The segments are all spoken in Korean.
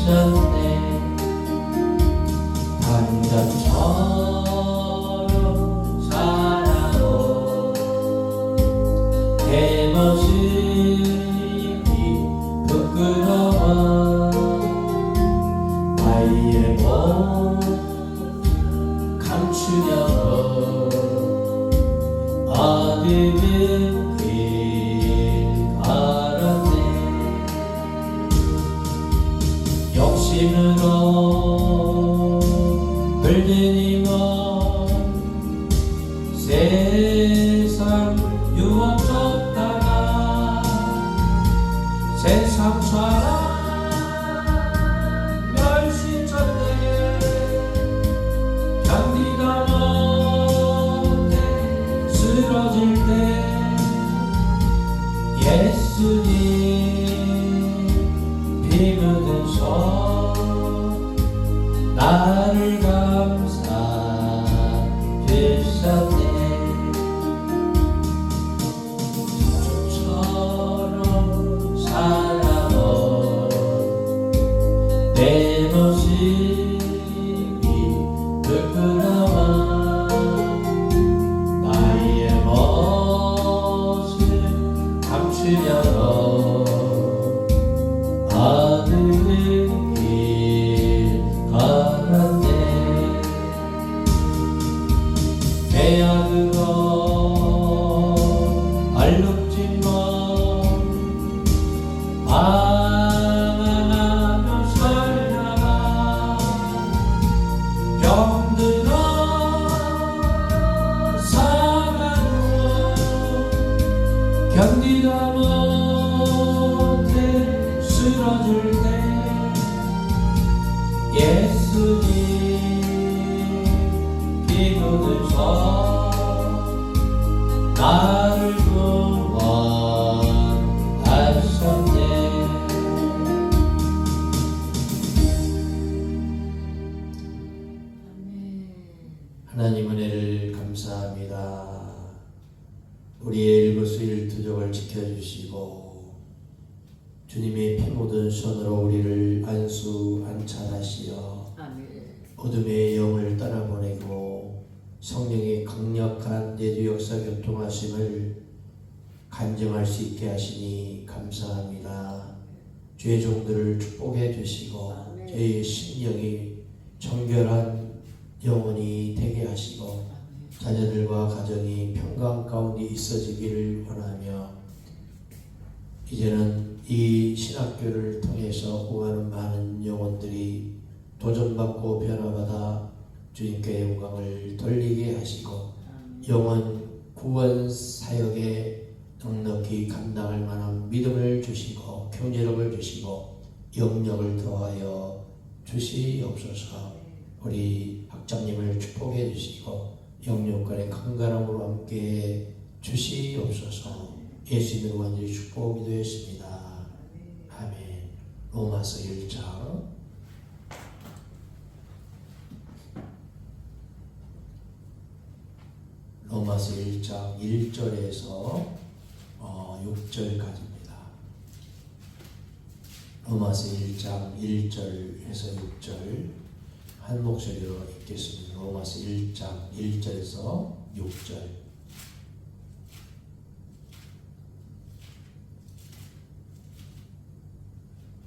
하셨네. 단장처럼 살아온 내 모습이 부끄러워. 나의 몸 감추려고 어두운 길 걸었네. 욕심으로 물든 이먼 세상 유혹 쫓다가 세상처럼 멸시쳤네. 견디다 못해 쓰러질 때 예수님 피 묻은 손 나를 감싸 주셨네. 저처럼 살아온 내 모습이 부끄러워. 나의 모습 감추려고 어두운 길 걸었네. 배약으로 얼룩진 몸 방황하며 살다가 병들어 사가고 견디다 못해 쓰러질 때 예수님 피 묻은 손 나를 구원하셨네. 하나님 은혜를 감사합니다. 우리의 일거수일투족을 지켜주시고 주님의 피 묻은 손으로 우리를 안수안찰하시어 어둠의 영을 떠나보내고 성령의 강력한 내주 역사 교통하심을 간증할 수 있게 하시니 감사합니다. 주의 종들을 축복해 주시고 저희의 심령이 정결한 영혼이 되게 하시고 자녀들과 가정이 평강 가운데 있어지기를 원하며 이제는 이 신학교를 통해서 구하는 많은 영혼들이 도전받고 변화받아 주님께 영광을 돌리게 하시고 영혼 구원 사역에 넉넉히 감당할 만한 믿음을 주시고 경제력을 주시고 영력을 더하여 주시옵소서. 우리 학장님을 축복해 주시고 영육간의 강건함으로 함께 주시옵소서. 예수님으로 완전히 축복 기도했습니다. 아멘. 로마서 1장 로마서 1장 1절에서 6절까지입니다. 로마서 1장 1절에서 6절 한 목소리로 읽겠습니다. 로마서 1장 1절에서 6절.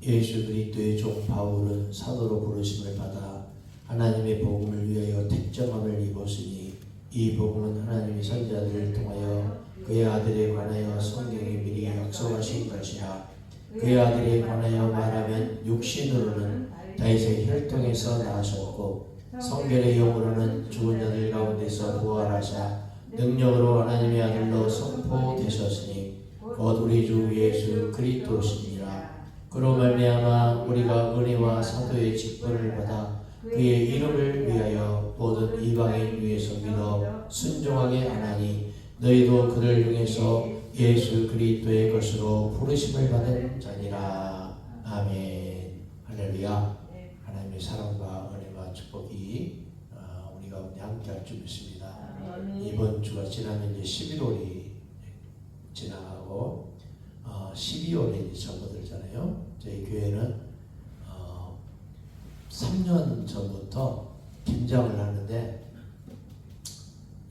예수 그리스도의 종 바울은 사도로 부르심을 받아 하나님의 복음을 위하여 택정함을 입었으니 이 복음은 하나님의 선지자들을 통하여 그의 아들에 관하여 성경에 미리 약속하신 것이라. 그의 아들에 관하여 말하면 육신으로는 다윗의 혈통에서 나셨고 성결의 영으로는 죽은 자들 가운데서 부활하사 능력으로 하나님의 아들로 선포되셨으니 곧 우리 주 예수 그리스도시니라. 그로 말미암아 우리가 은혜와 사도의 직분을 받아 그의 이름을 위하여 모든 이방인 위에서 믿어 순종하게 하나니 너희도 그를 통해서 예수 그리스도의 것으로 부르심을 받은 자니라. 아멘. 할렐루야. 하나님의 사랑과 은혜와 축복이 우리 가운데 함께할 줄 믿습니다. 이번 주가 지나면 이제 11월이 지나가고 12월에 접어들잖아요. 저희 교회는 3년 전부터 김장을 하는데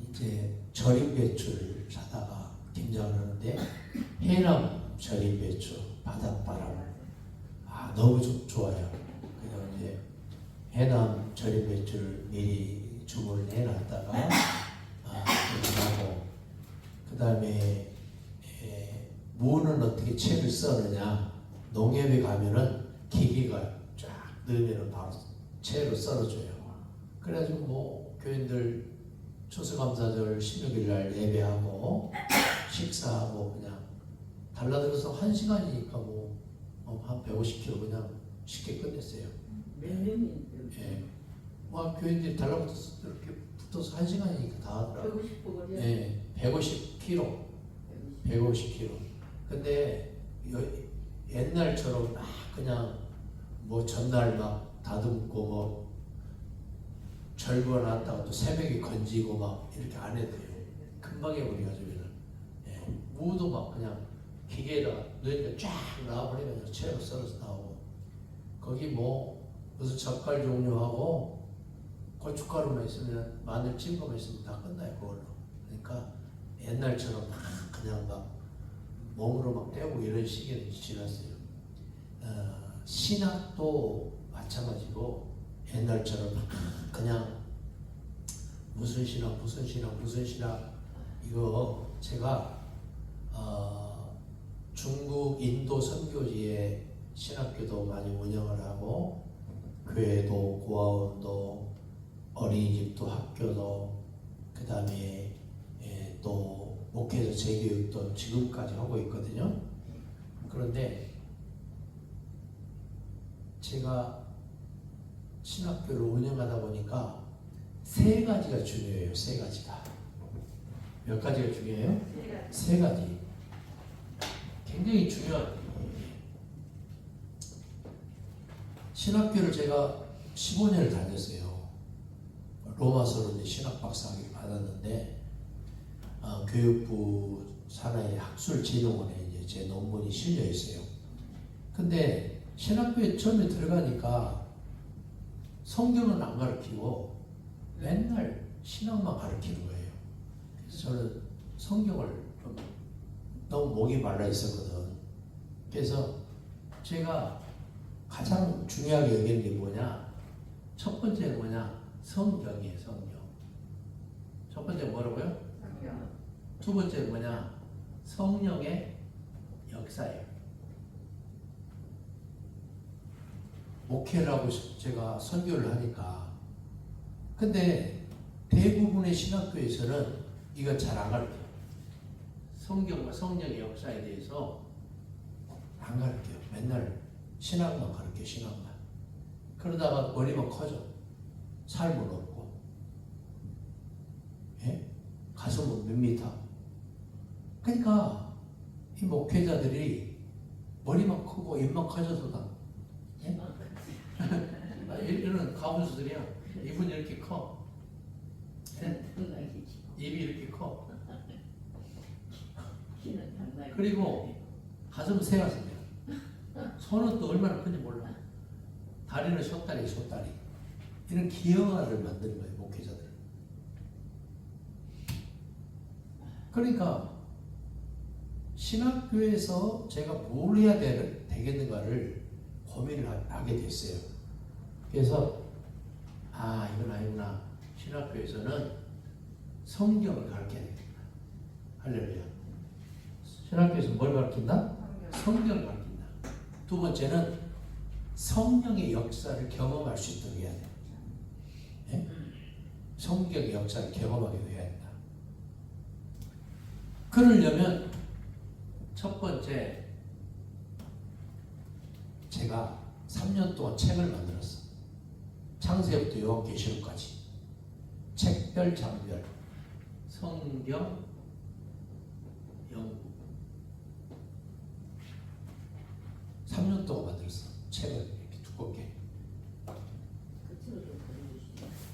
이제 절임 배추를 사다가 김장을 하는데 해남 절임 배추 바닷바람 너무 좋아요. 그래서 이제 해남 절임 배추를 미리 주문을 해놨다가 하고 그 다음에 무는 어떻게 채를 썰느냐, 농협에 가면은 기계가 쫙 넣으면 바로 채로 썰어줘요. 그래가지고 뭐 교인들 추수감사절 16일날 예배하고 식사하고 그냥 달라들어서 1시간이니까 한 150kg 그냥 쉽게 끝냈어요. 몇 명이? 예. 교인들이 달라붙어서 이렇게 붙어서 1시간이니까 다 하더라고요. 150kg? 예, 150kg. 150kg. 근데 옛날처럼 막 그냥 뭐 전날 막 다듬고 절거놨다가 또 새벽에 건지고 막 이렇게 안 해도 돼요. 금방 해버려가지고는. 예. 무도 막 그냥 기계에다 넣으니까 쫙 나와버리면 채로 썰어서 나오고, 거기 무슨 젓갈 종류하고 고춧가루만 있으면, 마늘 찐 거만 있으면 다 끝나요 그걸로. 그러니까 옛날처럼 막 그냥 막 몸으로 막 떼고 이런 시기는 지났어요. 신학도 마찬가지고 옛날처럼 막 그냥 무슨 신학 이거 제가 중국 인도 선교지에 신학교도 많이 운영을 하고 교회도 고아원도 어린이집도 학교도 그 다음에 또 목회자 재교육도 지금까지 하고 있거든요. 그런데 제가 신학교를 운영하다 보니까 3가지가 중요해요. 3가지가. 몇 가지가 중요해요? 3가지. 굉장히 중요한. 신학교를 제가 15년을 다녔어요. 로마서로 신학 박사학위를 받았는데 교육부 산하의 학술진흥원에 이제 제 논문이 실려 있어요. 근데 신학교에 처음에 들어가니까 성경은 안 가르치고 맨날 신학만 가르치는 거예요. 그래서 저는 성경을 좀 너무 목이 말라 있었거든. 그래서 제가 가장 중요하게 여기는 게 뭐냐? 첫 번째는 뭐냐? 성경이에요, 성경. 첫 번째 뭐라고요? 성경. 두 번째는 뭐냐? 성령의 역사예요. 목회를 하고 제가 선교를 하니까. 근데 대부분의 신학교에서는 이거 잘 안 가르쳐요. 성경과 성령의 역사에 대해서 안 가르쳐요. 맨날 신학만 가르쳐요, 신학만. 그러다가 머리만 커져. 삶은 없고. 예? 가슴은 몇 미터. 그러니까 이 목회자들이 머리만 크고 입만 커져서 예? 이런 가분수들이야. 입은 이렇게 커. 예? 입이 이렇게 커. 그리고 가슴은 새가슴이야. 손은 또 얼마나 큰지 몰라. 다리는 숏다리. 이런 기형아를 만드는 거예요, 목회자들. 그러니까 신학교에서 제가 뭘 해야 되겠는가를 고민을 하게 됐어요. 그래서 이건 아니구나. 신학교에서는 성경을 가르쳐야 되겠다. 할렐루야. 신학교에서 뭘 가르친다? 성경을 가르친다. 두 번째는 성령의 역사를 경험할 수 있도록 해야 돼. 예? 성경의 역사를 경험하게 해야 된다. 그러려면 첫 번째, 제가 3년 동안 책을 만들었어. 창세부터 요한계시록까지. 책별, 장별, 성경, 연구. 3년 동안 만들었어. 책을 이렇게 두껍게.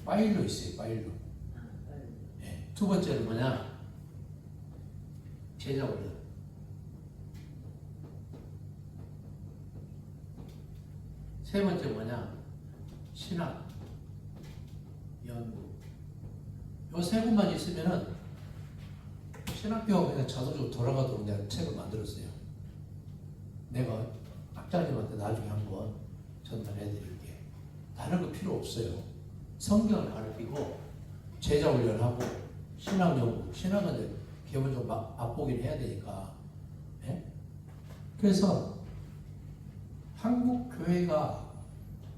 파일로 있어요, 파일로. 네. 두 번째는 뭐냐? 제자 훈련. 세 번째 뭐냐? 신학, 연구 요 세 군만 있으면은 신학교가 그냥 자동적으로 돌아가도록 내가 책을 만들었어요. 내가 학자님한테 나중에 한번 전달해드릴게. 다른 거 필요 없어요. 성경을 가르치고 제자 훈련하고 신학 연구, 신학은 기본적으로 맛보긴 해야 되니까. 예? 그래서 한국 교회가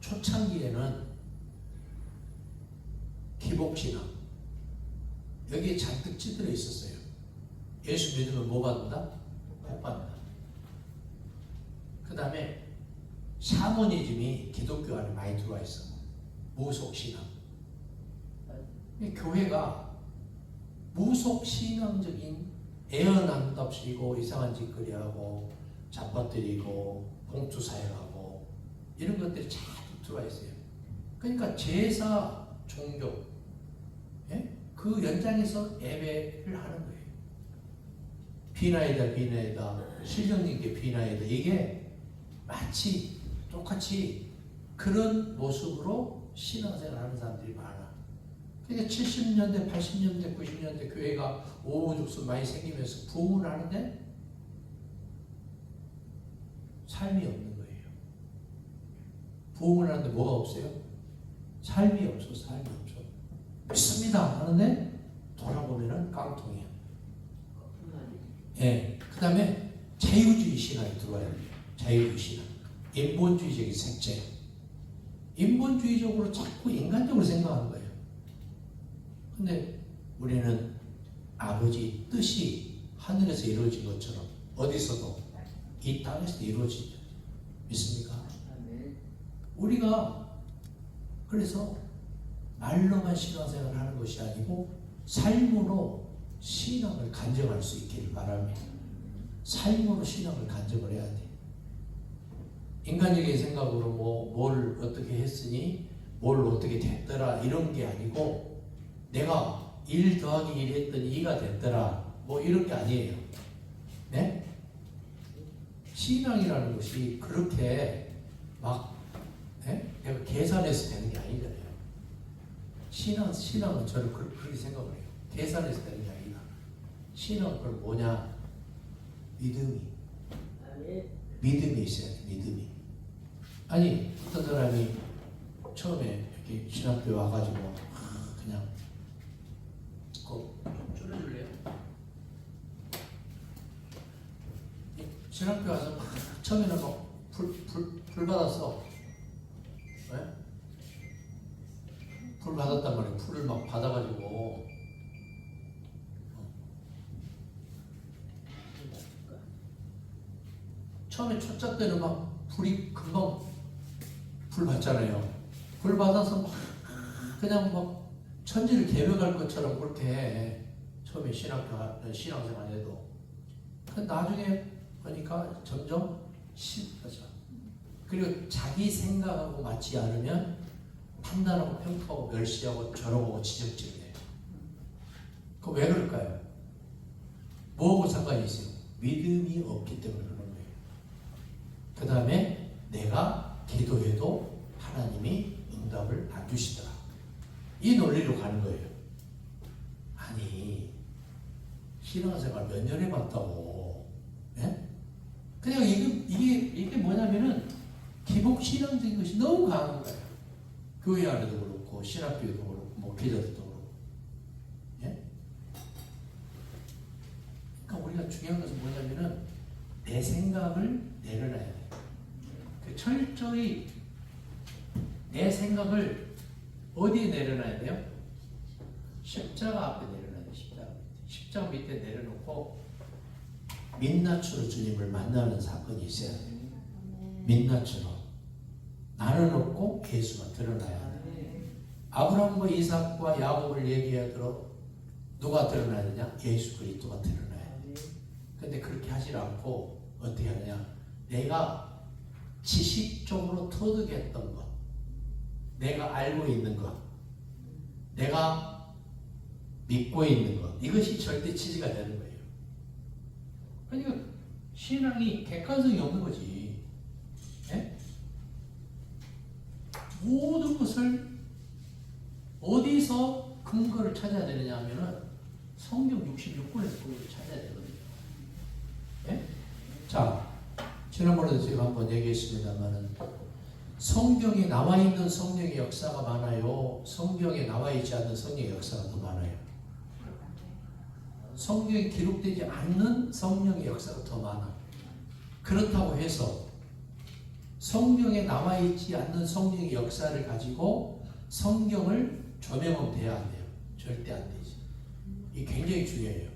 초창기에는 기복신앙 여기에 잔뜩 찌들어 있었어요. 예수 믿으면 뭐 받는다? 복 받는다. 그 다음에 샤머니즘이 기독교 안에 많이 들어와 있어. 무속신앙. 교회가 무속신앙적인 애연함답시고 이상한 짓거리 하고 잡아뜨리고 봉투사역하고 이런 것들이 자주 들어와 있어요. 그러니까 제사, 종교, 예? 그 연장에서 예배를 하는 거예요. 비나이다 비나이다 실령님께 비나이다 이게 마치 똑같이 그런 모습으로 신앙생활 하는 사람들이 많아. 그러니까 70년대, 80년대, 90년대 교회가 오후죽순 많이 생기면서 부흥을 하는데 삶이 없는 거예요. 부흥을 하는데 뭐가 없어요? 삶이 없어, 삶이 없어. 믿습니다 하는데 돌아보면은 깡통이야. 예. 그 다음에 자유주의 신앙이 들어와야 돼요. 자유주의 신앙. 인본주의적인 색채. 인본주의적으로 자꾸 인간적으로 생각하는 거예요. 근데 우리는 아버지 뜻이 하늘에서 이루어진 것처럼 어디서도 이 땅에서도 이루어지죠. 믿습니까? 우리가 그래서 말로만 신앙생활을 하는 것이 아니고 삶으로 신앙을 간증할 수 있기를 바랍니다. 삶으로 신앙을 간증을 해야 돼. 인간적인 생각으로 뭘 어떻게 했으니 뭘 어떻게 됐더라 이런 게 아니고 내가 1 더하기 1 했더니 2가 됐더라 뭐 이런 게 아니에요. 네? 신앙이라는 것이 그렇게 막 내가 계산해서 되는 게 아니잖아요. 신앙은 저는 그렇게 생각을 해요. 계산해서 되는 게 아니다. 신앙은 그럼 뭐냐? 믿음이 있어야 돼. 믿음이. 아니 어떤 사람이 처음에 이렇게 신학교 와가지고 그냥 좀 줄여줄래요? 신학교 와서 처음에는 막 불 받았어. 네? 불 받았단 말이에요. 불을 막 받아가지고 처음에 초짜 때는 막 불이 금방 불 받잖아요. 불 받아서 막 그냥 막 천지를 개벽할 것처럼 그렇게 해. 처음에 신앙생활 해도. 나중에 보니까 점점 쉽어져. 그리고 자기 생각하고 맞지 않으면 판단하고 평가하고 멸시하고 조롱하고 지적질해요. 그거 왜 그럴까요? 뭐하고 상관이 있어요? 믿음이 없기 때문에 그런 거예요. 그 다음에 내가 기도해도 하나님이 응답을 안 주시더라. 이 논리로 가는 거예요. 아니 신앙생활 몇 년 해봤다고. 예? 그냥 이게 뭐냐면은 기복신앙적인 것이 너무 강한 거예요. 교회 안에도 그렇고 신학교에도 그렇고 목회자들도 그렇고. 예? 그러니까 우리가 중요한 것은 뭐냐면은 내 생각을 내려놔야 돼요. 철저히 내 생각을 어디에 내려놔야 돼요? 십자가 앞에 내려놔야 돼요. 십자가 밑에 내려놓고 민낯으로 주님을 만나는 사건이 있어야 돼요. 민낯으로 나는 없고 예수가 드러나야 돼. 아브라함과 이삭과 야곱을 얘기하도록 누가 드러나야 되냐? 예수 그리스도가 드러나야 돼. 근데 그렇게 하지 않고 어떻게 하느냐? 내가 지식적으로 터득했던 것, 내가 알고 있는 것, 내가 믿고 있는 것, 이것이 절대 지지가 되는 거예요. 그러니까 신앙이 객관성이 없는 거지. 예? 모든 것을 어디서 근거를 찾아야 되느냐 하면은 성경 66권에서 근거를 찾아야 되거든요. 예? 자, 지난번에도 제가 한번 얘기했습니다만은 성경에 나와 있는 성령의 역사가 많아요. 성경에 나와 있지 않는 성령의 역사가 더 많아요. 성경에 기록되지 않는 성령의 역사가 더 많아. 그렇다고 해서 성경에 나와 있지 않는 성령의 역사를 가지고 성경을 조명하면 돼야 안 돼요? 절대 안 되지. 이게 굉장히 중요해요.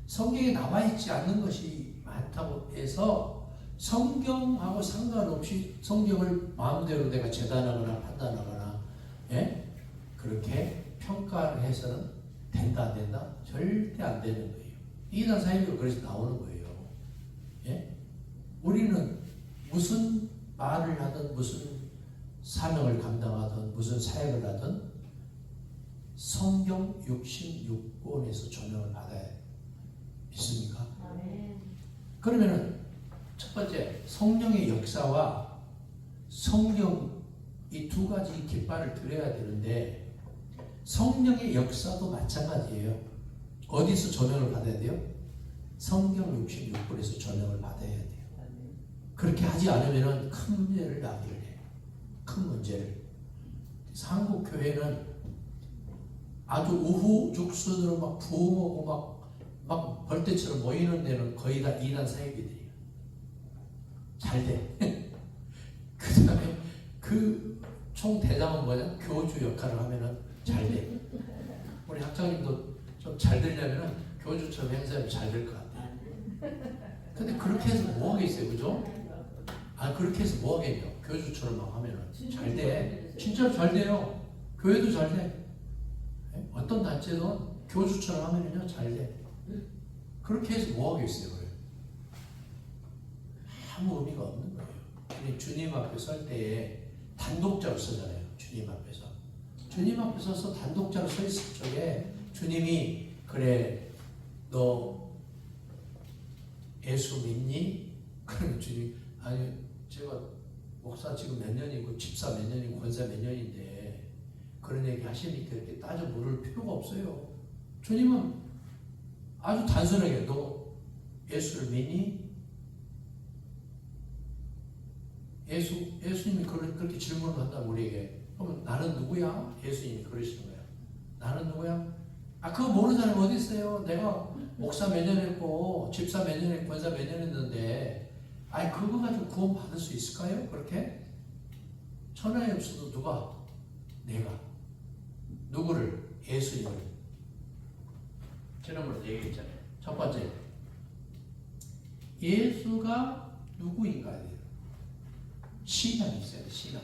성경에 나와 있지 않는 것이 많다고 해서 성경하고 상관없이 성경을 마음대로 내가 재단하거나 판단하거나 예? 그렇게 평가를 해서는 된다 안 된다? 절대 안 되는 거예요. 이단 사이비가 그래서 나오는 거예요. 예? 우리는 무슨 말을 하든 무슨 사명을 감당하든 무슨 사역을 하든 성경 66권에서 조명을 받아야 믿습니까? 그러면은 첫 번째 성령의 역사와 성경 이 두 가지 깃발을 들여야 되는데 성령의 역사도 마찬가지예요. 어디서 조명을 받아야 돼요? 성경 66권에서 조명을 받아야 돼요. 그렇게 하지 않으면 큰 문제를 낳기를 해요. 큰 문제를. 그래서 한국 교회는 아주 우후죽순으로 막 부흥하고 막 벌떼처럼 모이는 데는 거의 다 이단 사역이들이에요. 잘 돼. 그 다음에 그 총대장은 뭐냐? 교주 역할을 하면은 잘 돼. 우리 학장님도 좀 잘 되려면은 교주처럼 행사하면 잘 될 것 같아요. 근데 그렇게 해서 뭐 하겠어요, 그죠? 아, 그렇게 해서 뭐 하겠냐? 교주처럼 막 하면은 잘 돼. 진짜로 잘 돼요. 교회도 잘 돼. 어떤 단체도 교주처럼 하면은요, 잘 돼. 그렇게 해서 뭐 하겠어요, 그래? 아무 의미가 없는 거예요. 근데 주님 앞에 설 때에 단독자로 서잖아요. 주님 앞에서. 주님 앞에 서서 단독자로 서 있을 적에 주님이 그래, 너 예수 믿니? 그러면 주님, 아니, 제가 목사 지금 몇 년이고 집사 몇 년이고 권사 몇 년인데 그런 얘기 하시니까 이렇게 따져 물을 필요가 없어요. 주님은 아주 단순하게 너 예수를 믿니? 예수님이 그렇게 질문을 한다고 우리에게. 그러면 나는 누구야? 예수님이 그러시는 거야. 나는 누구야? 아, 그거 모르는 사람이 어디 있어요? 내가 목사 몇 년 했고 집사 몇 년 했고 권사 몇 년 했는데 아니 그거 가지고 구원 받을 수 있을까요? 그렇게? 천하에 없어도 누가? 내가. 누구를? 예수님을. 지난번에 얘기했잖아요. 첫 번째, 예수가 누구인가에 대해서 신앙이 있어야 돼. 신앙.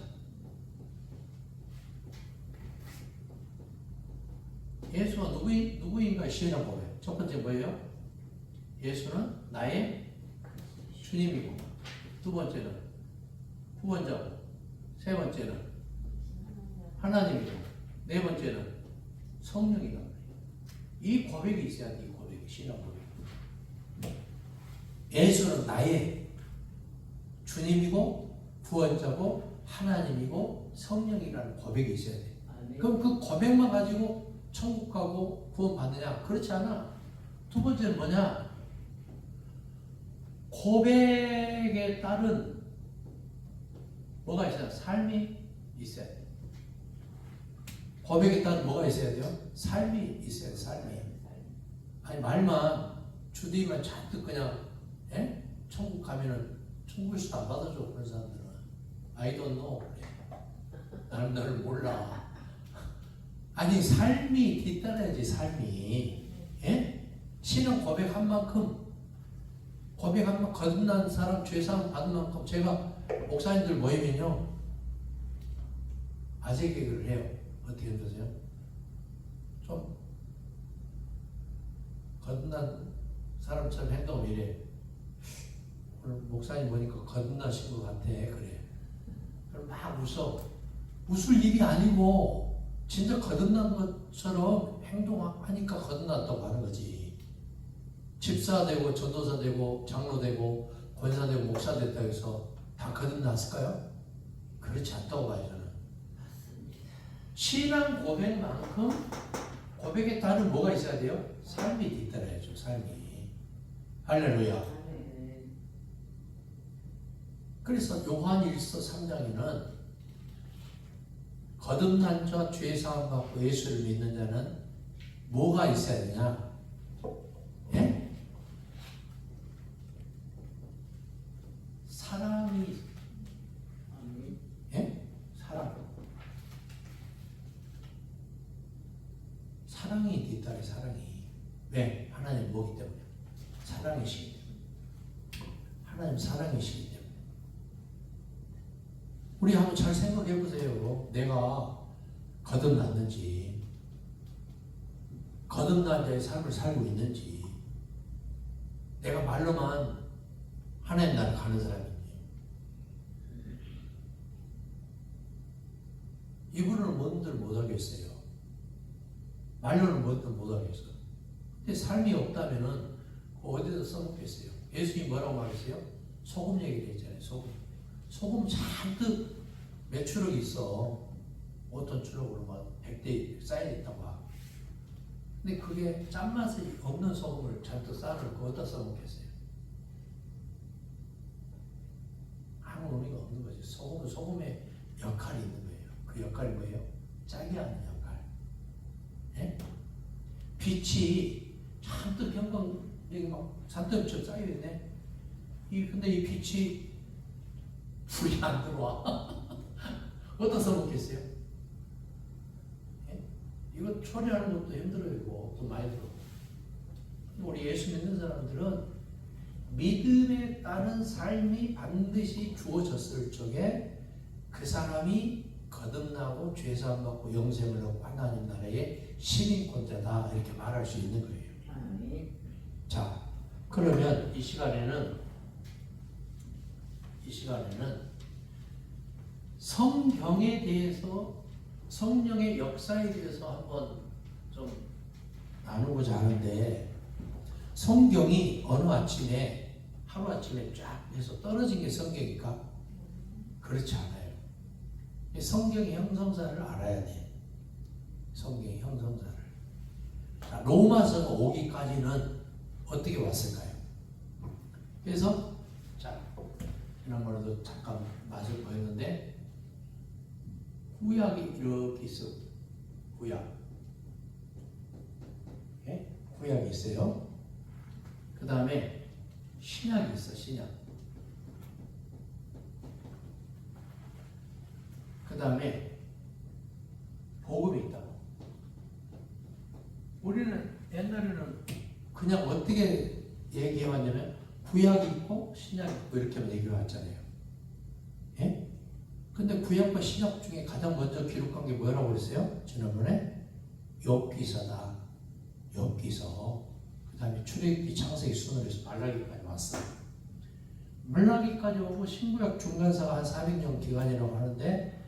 예수가 누구인가 신앙 보여요. 첫 번째 뭐예요? 예수는 나의 주님이고, 두 번째는 후원자고, 세 번째는 하나님이고, 네 번째는 성령이다. 이 고백이 있어야 돼. 이 고백이 신앙 고백. 예수는 나의 주님이고 구원자고 하나님이고 성령이라는 고백이 있어야 돼. 그럼 그 고백만 가지고 천국 가고 구원 받느냐? 그렇지 않아. 두 번째는 뭐냐? 고백에 따른 뭐가 있어야 돼? 삶이 있어야 돼. 고백에 따른 뭐가 있어야 돼요? 삶이 있어야 돼. 삶이. 아니 말만 주님만 잔뜩 그냥 예? 천국 가면은 천국에서도 안 받아줘. 그런 사람들은 I don't know. 나는 너를 몰라. 아니 삶이 뒤따라야지. 삶이. 예? 신은 고백한 만큼 거듭난 사람 죄사함 받은 만큼. 제가 목사님들 모이면요 아재 개그를 해요. 어떻게 힘드세요? 좀 거듭난 사람처럼 행동하면 이래. 오늘 목사님 보니까 거듭나신 것 같아. 그래. 그럼 막 웃어. 웃을 일이 아니고 진짜 거듭난 것처럼 행동하니까 거듭났다고 하는 거지. 집사 되고 전도사 되고 장로 되고 권사 되고 목사 됐다고 해서 다 거듭났을까요? 그렇지 않다고 봐요 저는. 신앙 고백만큼 고백에 따른 뭐가 있어야 돼요? 삶이 뒤따라야죠. 삶이. 할렐루야. 그래서 요한일서 3장에는 거듭난 자 죄 사함 받고 예수를 믿는 자는 뭐가 있어야 되냐? 예? 사랑이. 예? 사랑이 뒤따라. 사랑이. 왜? 하나님 뭐기 때문에? 사랑이시기 때문에. 하나님 사랑이시기 때문에. 우리 한번 잘 생각해 보세요. 내가 거듭났는지, 거듭난 자의 삶을 살고 있는지, 내가 말로만 하나님 나라를 가는 사람인지. 이분은 뭔들 못하겠어요. 말로는 뭔들 못하겠어요. 근데 삶이 없다면은 어디서 써먹겠어요? 예수님이 뭐라고 말했어요? 소금 얘기를 했잖아요. 소금 잔뜩 매출력이 있어. 어떤 추력으로 막 100대 쌓여있다고 하고. 근데 그게 짠맛이 없는 소금을 잔뜩 쌓아놓고 어디다 써먹겠어요? 아무 의미가 없는 거지. 소금은 소금의 역할이 있는 거예요. 그 역할이 뭐예요? 짜게 하는 역할. 예? 빛이 잔뜩 평범 여기 막 잔뜩 쌓여있네. 근데 이 빛이 불이 안 들어와. 어디다 써먹겠어요? 예? 이거 처리하는 것도 힘들어요. 이거 돈 많이 들어. 우리 예수 믿는 사람들은 믿음에 따른 삶이 반드시 주어졌을 적에 그 사람이 거듭나고 죄사함 받고 영생을 얻고 하나님 나라의 시민권자다 이렇게 말할 수 있는 거예요. 자, 그러면 이 시간에는 성경에 대해서, 성령의 역사에 대해서 한번 좀 나누고자 하는데, 성경이 어느 아침에 하루아침에 쫙 해서 떨어진 게 성경일까? 그렇지 않아요. 성경의 형성사를 알아야 돼. 성경의 형성사를. 자, 로마서가 오기까지는 어떻게 왔을까요? 그래서 자, 지난번에도 잠깐 맛을 보였는데 구약이 이렇게 있어. 구약. 예? 구약이 있어요. 그 다음에 신약이 있어. 신약. 그 다음에 복음이 있다고. 우리는 옛날에는 그냥 어떻게 얘기해왔냐면 구약이 있고 신약이 있고 이렇게만 얘기해왔잖아요. 예? 근데 구약과 신약 중에 가장 먼저 기록한 게 뭐라고 그랬어요? 지난번에 욥기서다. 욥기서. 그 다음에 출애굽기, 창세기, 순월에서 말라기까지 왔어. 말라기까지 오고 신구약 중간사가 한 400년 기간이라고 하는데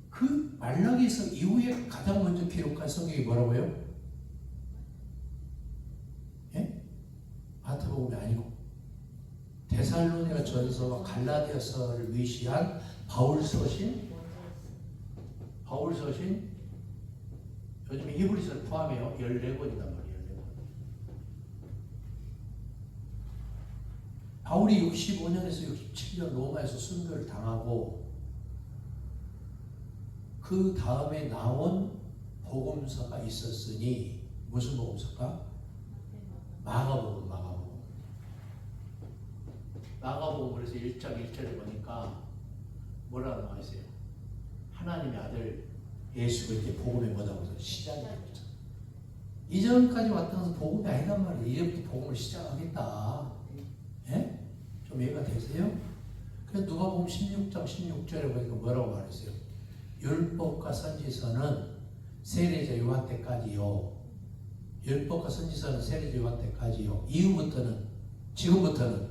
그 말라기서 이후에 가장 먼저 기록한 성경이 뭐라고요? 예? 마태복음이 아니고 데살로니가 전서와 갈라디아서를 위시한 바울서신 요즘에 히브리서를 포함해요. 14권이단 말이에요. 14권. 바울이 65년에서 67년 로마에서 순교를 당하고 그 다음에 나온 복음서가 있었으니 무슨 복음서가? 마가복음. 마가복음 그래서 1장 1절에 보니까 뭐라 나와 있어요? 하나님의 아들 예수 그리스도의 복음의 뭐다고 해서 시작이 되죠. 이전까지 왔던 것은 복음이 아니란 말이에요. 이제부터 복음을 시작하겠다. 예? 좀 이해가 되세요? 그래서 누가복음 16장 16절에 보니까 뭐라고 말했어요? 율법과 선지서는 세례자 요한 때까지요. 율법과 선지서는 세례자 요한 때까지요. 이후부터는, 지금부터는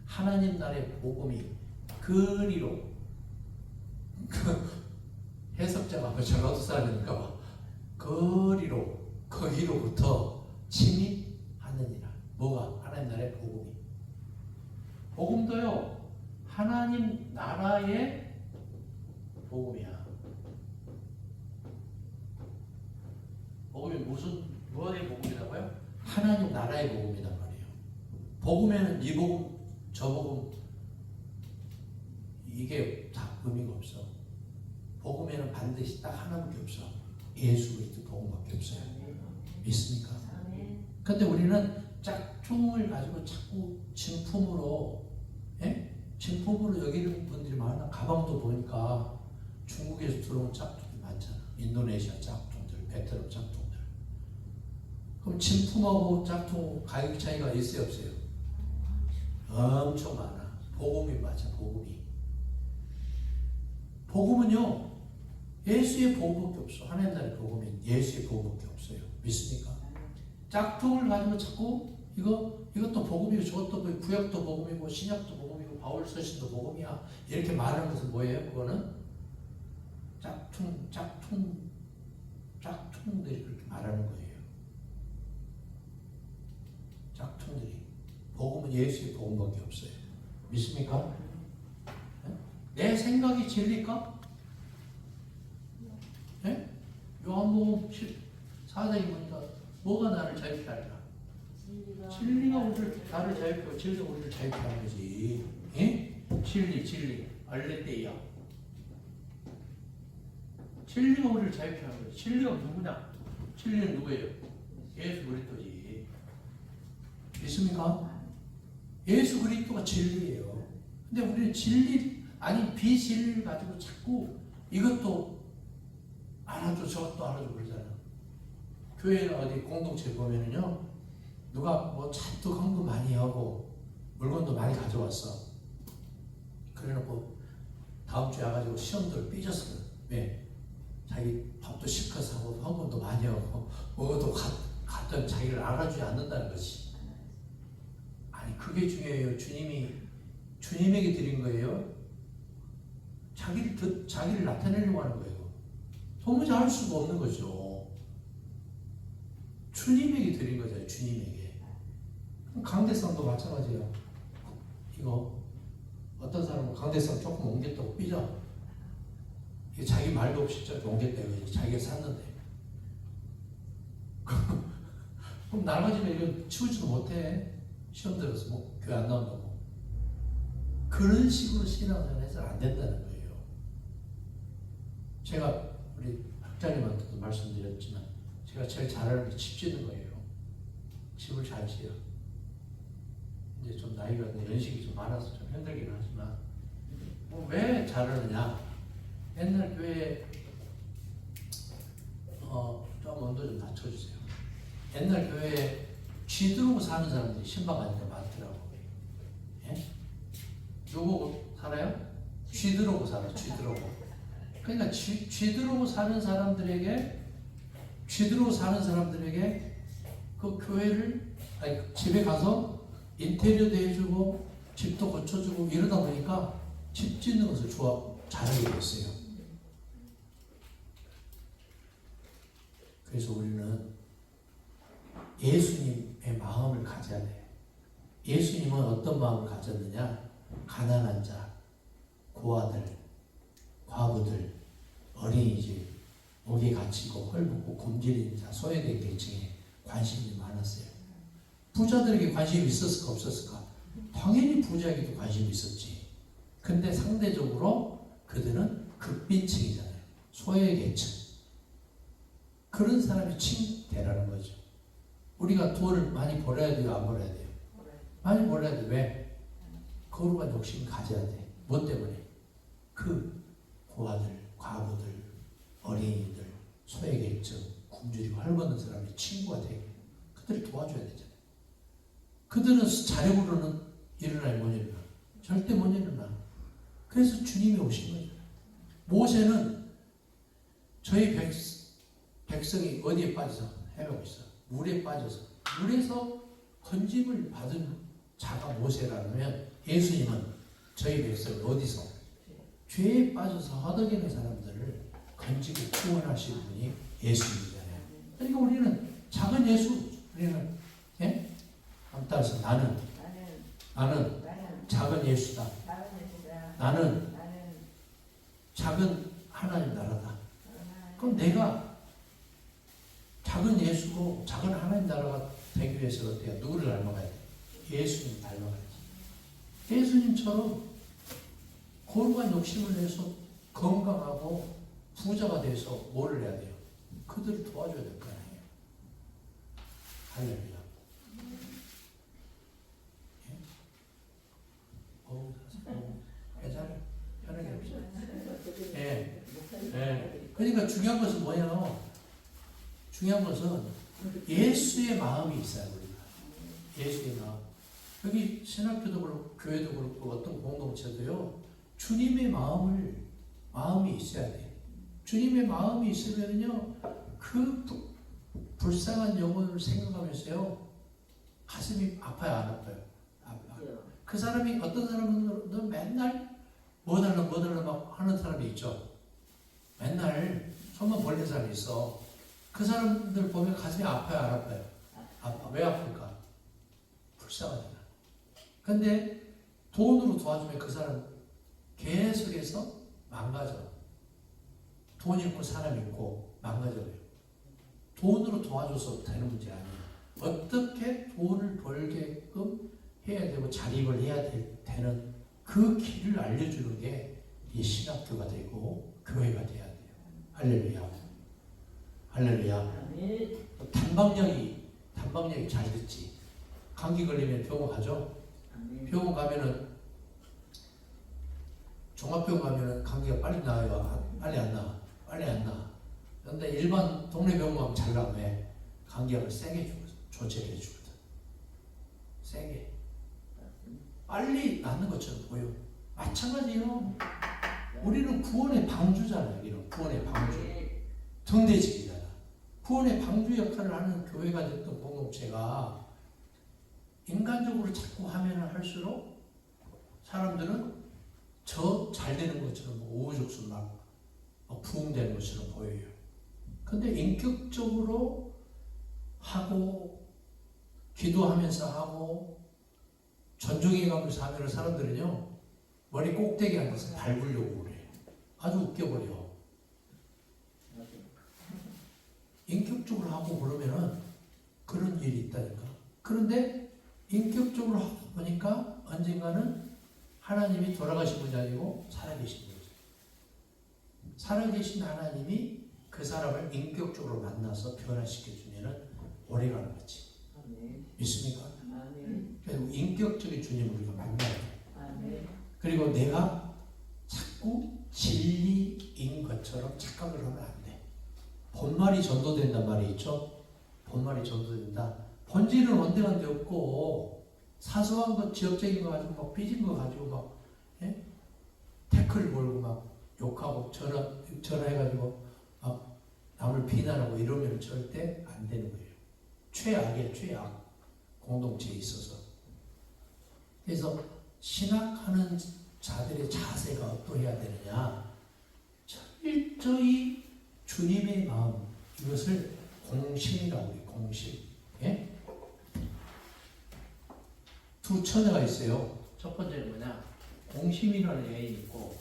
하나님 나라의 복음이 그리로, 해석자가 뭐 전라도 사람이니까 거기로부터 침입하느니라. 뭐가? 하나님 나라의 복음이. 복음도요, 하나님 나라의 복음이야. 복음이 무엇의 복음이라고요? 하나님 나라의 복음이란 말이에요. 복음에는 이 복음, 저 복음 이게 다 의미가 없어. 복음에는 반드시 딱 하나밖에 없어. 예수 그리스도 복음밖에 없어요. 믿습니까? 근데 우리는 짝퉁을 가지고 자꾸 진품으로, 진품으로 여기는 분들이 많아. 가방도 보니까 중국에서 들어온 짝퉁이 많잖아. 인도네시아 짝퉁들, 베트남 짝퉁들. 그럼 진품하고 짝퉁 가격 차이가 있어요, 없어요? 엄청 많아. 복음이 맞아, 복음이. 복음은요, 예수의 복음밖에 없어. 하나님 나라의 복음이 예수의 복음밖에 없어요. 믿습니까? 짝퉁을 가지고 자꾸 이것도 복음이고 저것도 구약도 복음이고 신약도 복음이고 바울 서신도 복음이야. 이렇게 말하는 것은 뭐예요? 그거는 짝퉁들이 그렇게 말하는 거예요. 짝퉁들이. 복음은 예수의 복음밖에 없어요. 믿습니까? 내 생각이 진리일까? 요한복음 4장에 보니까 뭐가 나를 자유케 하리라? 진리가 나를 자유케 하고 진리가 우리를 자유케 하는 거지. 진리 알레테이야. 진리가 우리를 자유케 하는 거지. 진리가 누구냐? 진리는 누구예요? 예수 그리스도지. 믿습니까? 예수 그리스도가 진리예요. 근데 우리는 진리 아니 비진리를 가지고 자꾸 이것도 알아줘 저것도 알아줘 그러잖아. 교회나 어디 공동체 보면은요, 누가 뭐 잔뜩 헌금 많이 하고 물건도 많이 가져왔어. 그래놓고 다음 주에 와가지고 시험들 삐졌어. 왜? 자기 밥도 실컷 사고 헌금도 많이 하고 뭐도 갔던 자기를 알아주지 않는다는 거지. 아니 그게 중요해요. 주님에게 드린 거예요. 자기를 나타내려고 하는 거예요. 도무지 할 수가 없는 거죠. 주님에게 드린 거잖아요. 주님에게. 강대상도 마찬가지예요. 이거 어떤 사람은 강대상 조금 옮겼다고 삐져. 이게 자기 말도 없이 저렇게 옮겼다 이거지. 자기가 샀는데. 그럼 나머지는 이거 치우지도 못해. 시험 들어서 뭐 교회 안 나온다고. 그런 식으로 신앙생활 해서는 안 된다는 거예요. 제가 우리 학자님한테도 말씀드렸지만 제가 제일 잘하는 게 집 짓는 거예요. 집을 잘 지어. 이제 좀 나이가 연식이 좀 많아서 좀 힘들긴 하지만 왜 잘하느냐? 옛날 교회 좀 온도 좀 낮춰주세요. 옛날 교회에 쥐 들어오고 사는 사람들이 신박하니까 많더라고. 예? 누구 살아요? 쥐 들어오고 살아요. 쥐 들어오고. 그러니까 쥐 들어오고 사는 사람들에게 그 교회를 집에 가서 인테리어도 해주고 집도 고쳐주고 이러다 보니까 집 짓는 것을 잘하게 됐어요. 그래서 우리는 예수님의 마음을 가져야 돼. 예수님은 어떤 마음을 가졌느냐? 가난한 자, 고아들, 과부들, 어린이집, 목에 갇히고 헐벗고 굶주린 자, 소외된 계층에 관심이 많았어요. 부자들에게 관심이 있었을까 없었을까? 당연히 부자에게도 관심이 있었지. 근데 상대적으로 그들은 극빈층이잖아요. 소외계층. 그런 사람이 칭대라는 거죠. 우리가 돈을 많이 벌어야 돼요? 안 벌어야 돼요? 많이 벌어야 돼. 왜? 거룩한 욕심을 가져야 돼. 뭐 때문에? 그 고아들, 과부들, 어린이들, 소외계층, 굶주리고 헐벗는 사람이 친구가 되게 그들을 도와줘야 되잖아요. 그들은 자력으로는 일어나야 못 일어나. 절대 못 일어나. 그래서 주님이 오신 거죠. 모세는 저희 백성이 어디에 빠져서 헤매고 있어? 물에 빠져서. 물에서 건짐을 받은 자가 모세라면 예수님은 저희 백성을 어디서? 죄에 빠져서 허덕이는 사람들을 건지고 구원하시는 분이 예수님이잖아요. 그러니까 우리는 작은 예수, 우리는 따라서 나는 작은 예수다. 나는 작은 하나님 나라다. 그럼 내가 작은 예수고 작은 하나님 나라가 되기 위해서 어때요? 누구를 닮아가야 돼? 예수님 닮아가야지. 예수님처럼 거룩한 욕심을 내서 건강하고 부자가 돼서 뭐를 해야 돼요? 그들을 도와줘야 될 거 아니에요. 할렐루야. 예? 괜찮아요. 편하게 합시다. 예. 예. 그러니까 중요한 것은 뭐예요? 중요한 것은 예수의 마음이 있어요, 우리가. 예수의 마음. 여기 신학교도 그렇고 교회도 그렇고 어떤 공동체도요. 주님의 마음이 있어야 돼요. 주님의 마음이 있으면요. 그 불쌍한 영혼을 생각하면서요. 가슴이 아파요, 안 아파요? 아파요. 그 사람이 어떤 사람은 맨날 뭐 달라 막 하는 사람이 있죠. 맨날 손만 벌린 사람이 있어. 그 사람들 보면 가슴이 아파요, 안 아파요? 아파. 왜 아플까? 불쌍하잖아. 근데 돈으로 도와주면 그 사람 계속해서 망가져. 돈 있고 사람 있고 망가져요. 돈으로 도와줘서 되는 문제 아니에요. 어떻게 돈을 벌게끔 해야 되고 자립을 해야 되는 그 길을 알려주는 게 이 신학교가 되고 교회가 돼야 돼요. 할렐루야. 할렐루야. 단방력이 잘 듣지. 감기 걸리면 병원 가죠. 병원 가면은 종합병원 가면은 감기가 빨리 나요. 빨리 안 나. 그런데 일반 동네 병원 가면 잘 나면 왜? 감기약을 세게 조제를 해주거든. 세게. 빨리 낫는 것처럼 보여. 마찬가지요. 우리는 구원의 방주잖아요. 여기는 구원의 방주. 등대지기잖아. 구원의 방주 역할을 하는 교회가 됐던 공동체가 인간적으로 자꾸 하면 할수록 사람들은 저 잘 되는 것처럼 오죽순 막 부흥되는 것처럼 보여요. 근데 인격적으로 하고 기도하면서 하고 전종해 가면서 하면 사람들은요 머리 꼭대기 앉아서 밟으려고 그래요. 아주 웃겨버려. 인격적으로 하고 그러면은 그런 일이 있다니까. 그런데 인격적으로 하다 보니까 언젠가는 하나님이 돌아가신 분이 아니고 살아계신 거죠. 살아계신 하나님이 그 사람을 인격적으로 만나서 변화시켜주면은 오래가는 거지. 믿습니까? 그리고 인격적인 주님을 우리가 만나야 돼. 그리고 내가 자꾸 진리인 것처럼 착각을 하면 안 돼. 본말이 전도된단 말이 있죠. 본말이 전도된다. 본질은 원대한 데 없고 사소한 것, 지역적인 거 가지고 막 삐진 거 가지고 막 태클 몰고 막 욕하고 전화해가지고 막 남을 비난하고 이러면 절대 안 되는 거예요. 최악이에요, 최악. 공동체에 있어서. 그래서 신학하는 자들의 자세가 어떠해야 되느냐. 철저히 주님의 마음, 이것을 공심이라고 해요. 공심. 예? 두 처녀가 있어요. 첫 번째는 뭐냐? 공심이라는 애인이 있고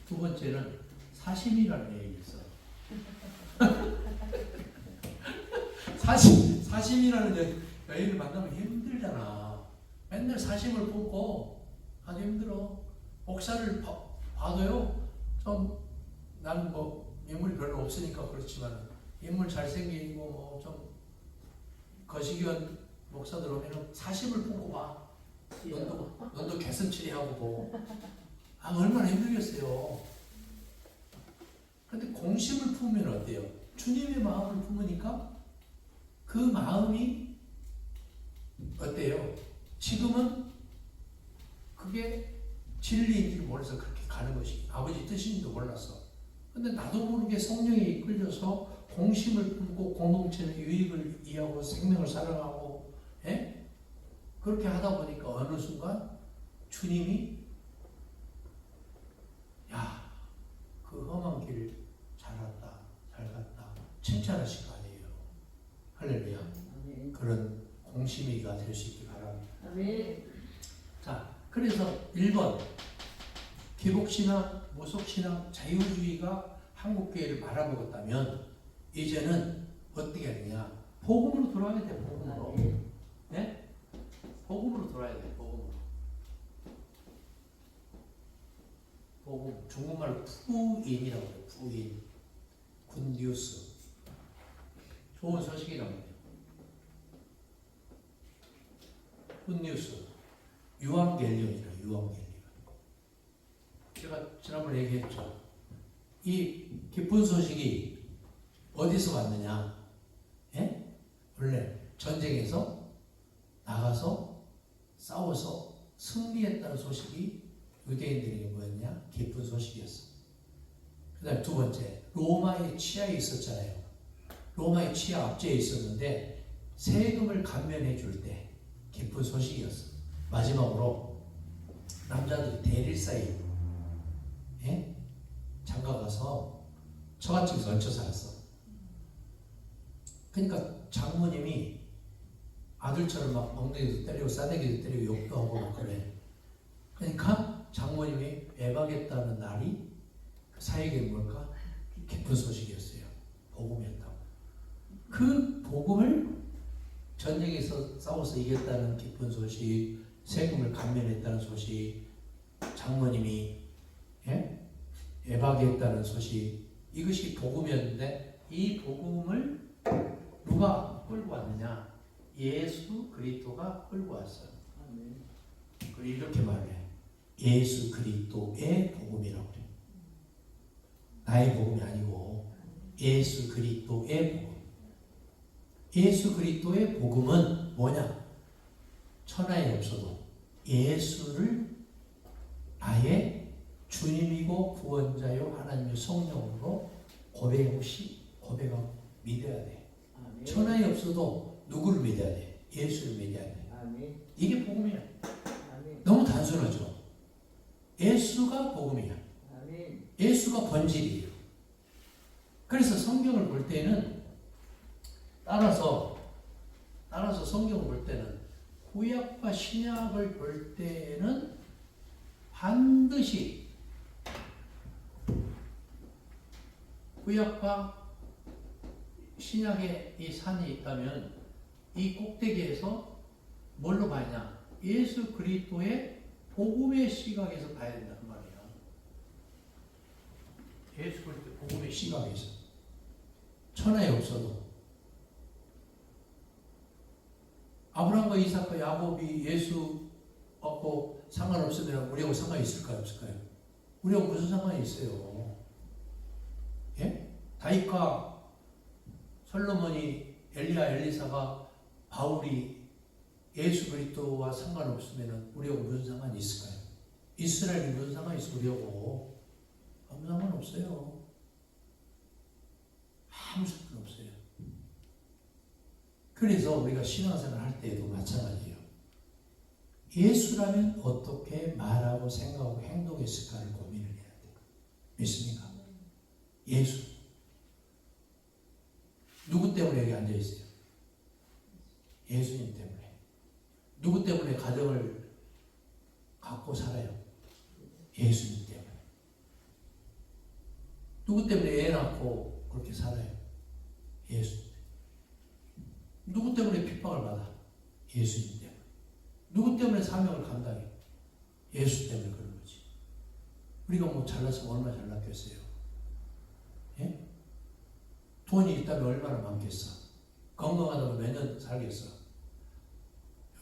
두 번째는 사심이라는 애인이 있어요. 사심이라는 여인을 만나면 힘들잖아. 맨날 사심을 품고 아주 힘들어. 목사를 봐도요. 난 뭐 인물이 별로 없으니까 그렇지만 인물 잘생기고 뭐 좀 거시기한 목사들 오면은 사심을 품고 봐. 너도 개선치레하고 보고. 얼마나 힘들겠어요. 근데 공심을 품으면 어때요? 주님의 마음을 품으니까 그 마음이 어때요? 지금은 그게 진리인지 몰라서 그렇게 가는 것이 아버지 뜻인지도 몰랐어. 근데 나도 모르게 성령에 이끌려서 공심을 품고 공동체의 유익을 이해하고 생명을 사랑하고 그렇게 하다 보니까 어느 순간 주님이 야, 그 험한 길 잘 갔다 칭찬하실 거 아니에요. 할렐루야. 그런 공심이가 될 수 있길 바랍니다. 자, 그래서 1번 기복신앙, 모속신앙, 자유주의가 한국 교회를 말아먹었다면 이제는 어떻게 하느냐? 복음으로 돌아가야 돼. 복음으로. 네? 복음으로 돌아야 돼. 복음으로. 복음. 중국말로 푸인이라고 해요. 푸인. 굿뉴스. 좋은 소식이라고 해요. 굿뉴스. 유앙겔리온이라 유앙겔리온. 제가 지난번에 얘기했죠. 이 기쁜 소식이 어디서 왔느냐? 예? 원래 전쟁에서 나가서 싸워서 승리했다는 소식이 유대인들에게 뭐였냐? 기쁜 소식이었어. 그 다음에 두 번째, 로마의 치하에 있었잖아요. 로마의 치하 압제에 있었는데 세금을 감면해 줄 때 기쁜 소식이었어. 마지막으로 남자들이 대릴사이 장가 가서 처갓집에서 얹혀 살았어. 그러니까 장모님이 아들처럼 막 엉덩이도 때리고 싸대기도 때리고 욕도 하고 막 그래. 그러니까 장모님이 애가겠다는 날이 그 사역이 뭘까? 기쁜 소식이었어요. 복음이었다고. 그 복음을 전쟁에서 싸워서 이겼다는 기쁜 소식, 세금을 감면했다는 소식, 장모님이 애박했다는 소식, 이것이 복음이었는데 이 복음을 누가 끌고 왔느냐? 예수 그리스도가 끌고 왔어요. 그리고 이렇게 말해. 예수 그리스도의 복음이라고 그래. 나의 복음이 아니고 예수 그리스도의 복음. 예수 그리스도의 복음은 뭐냐? 천하에 없어도 예수를 나의 주님이고 구원자요 하나님의 성령으로 고백하고 믿어야 돼. 아멘. 천하에 없어도 누구를 믿어야 돼? 예수를 믿어야 돼. 아멘. 이게 복음이야. 아멘. 너무 단순하죠. 예수가 복음이야. 아멘. 예수가 본질이에요. 그래서 성경을 볼 때는 따라서 성경을 볼 때는 구약과 신약을 볼 때는 반드시 구약과 신약의 이 산이 있다면 이 꼭대기에서 뭘로 봐야 예수 그리스도의 복음의 시각에서 봐야 된단 말이야. 예수 그리스도의 복음의 시각에서. 천하에 없어도 아브라함과 이삭과 야곱이 예수 얻고 상관없으면 우리하고 상관이 있을까요? 없을까요? 우리하고 무슨 상관이 있어요? 예? 다윗과 솔로몬이 엘리야 엘리사가 바울이 예수 그리스도와 상관없으면 우리하고 무슨 상관이 있을까요? 이스라엘이 무슨 상관이 있어 우리하고? 아무 상관없어요. 아무 상관없어요. 그래서 우리가 신앙생활 할 때에도 마찬가지예요. 예수라면 어떻게 말하고 생각하고 행동했을까를 고민을 해야 돼요. 믿습니까? 예수. 누구 때문에 여기 앉아 있어요? 예수님 때문에. 누구 때문에 가정을 갖고 살아요? 예수님 때문에. 누구 때문에 애 낳고 그렇게 살아요? 예수. 누구 때문에 핍박을 받아? 예수님 때문에. 누구 때문에 사명을 감당해? 예수 때문에 그런 거지. 우리가 뭐 잘났으면 얼마나 잘났겠어요? 예? 돈이 있다면 얼마나 많겠어? 건강하다면 몇 년 살겠어?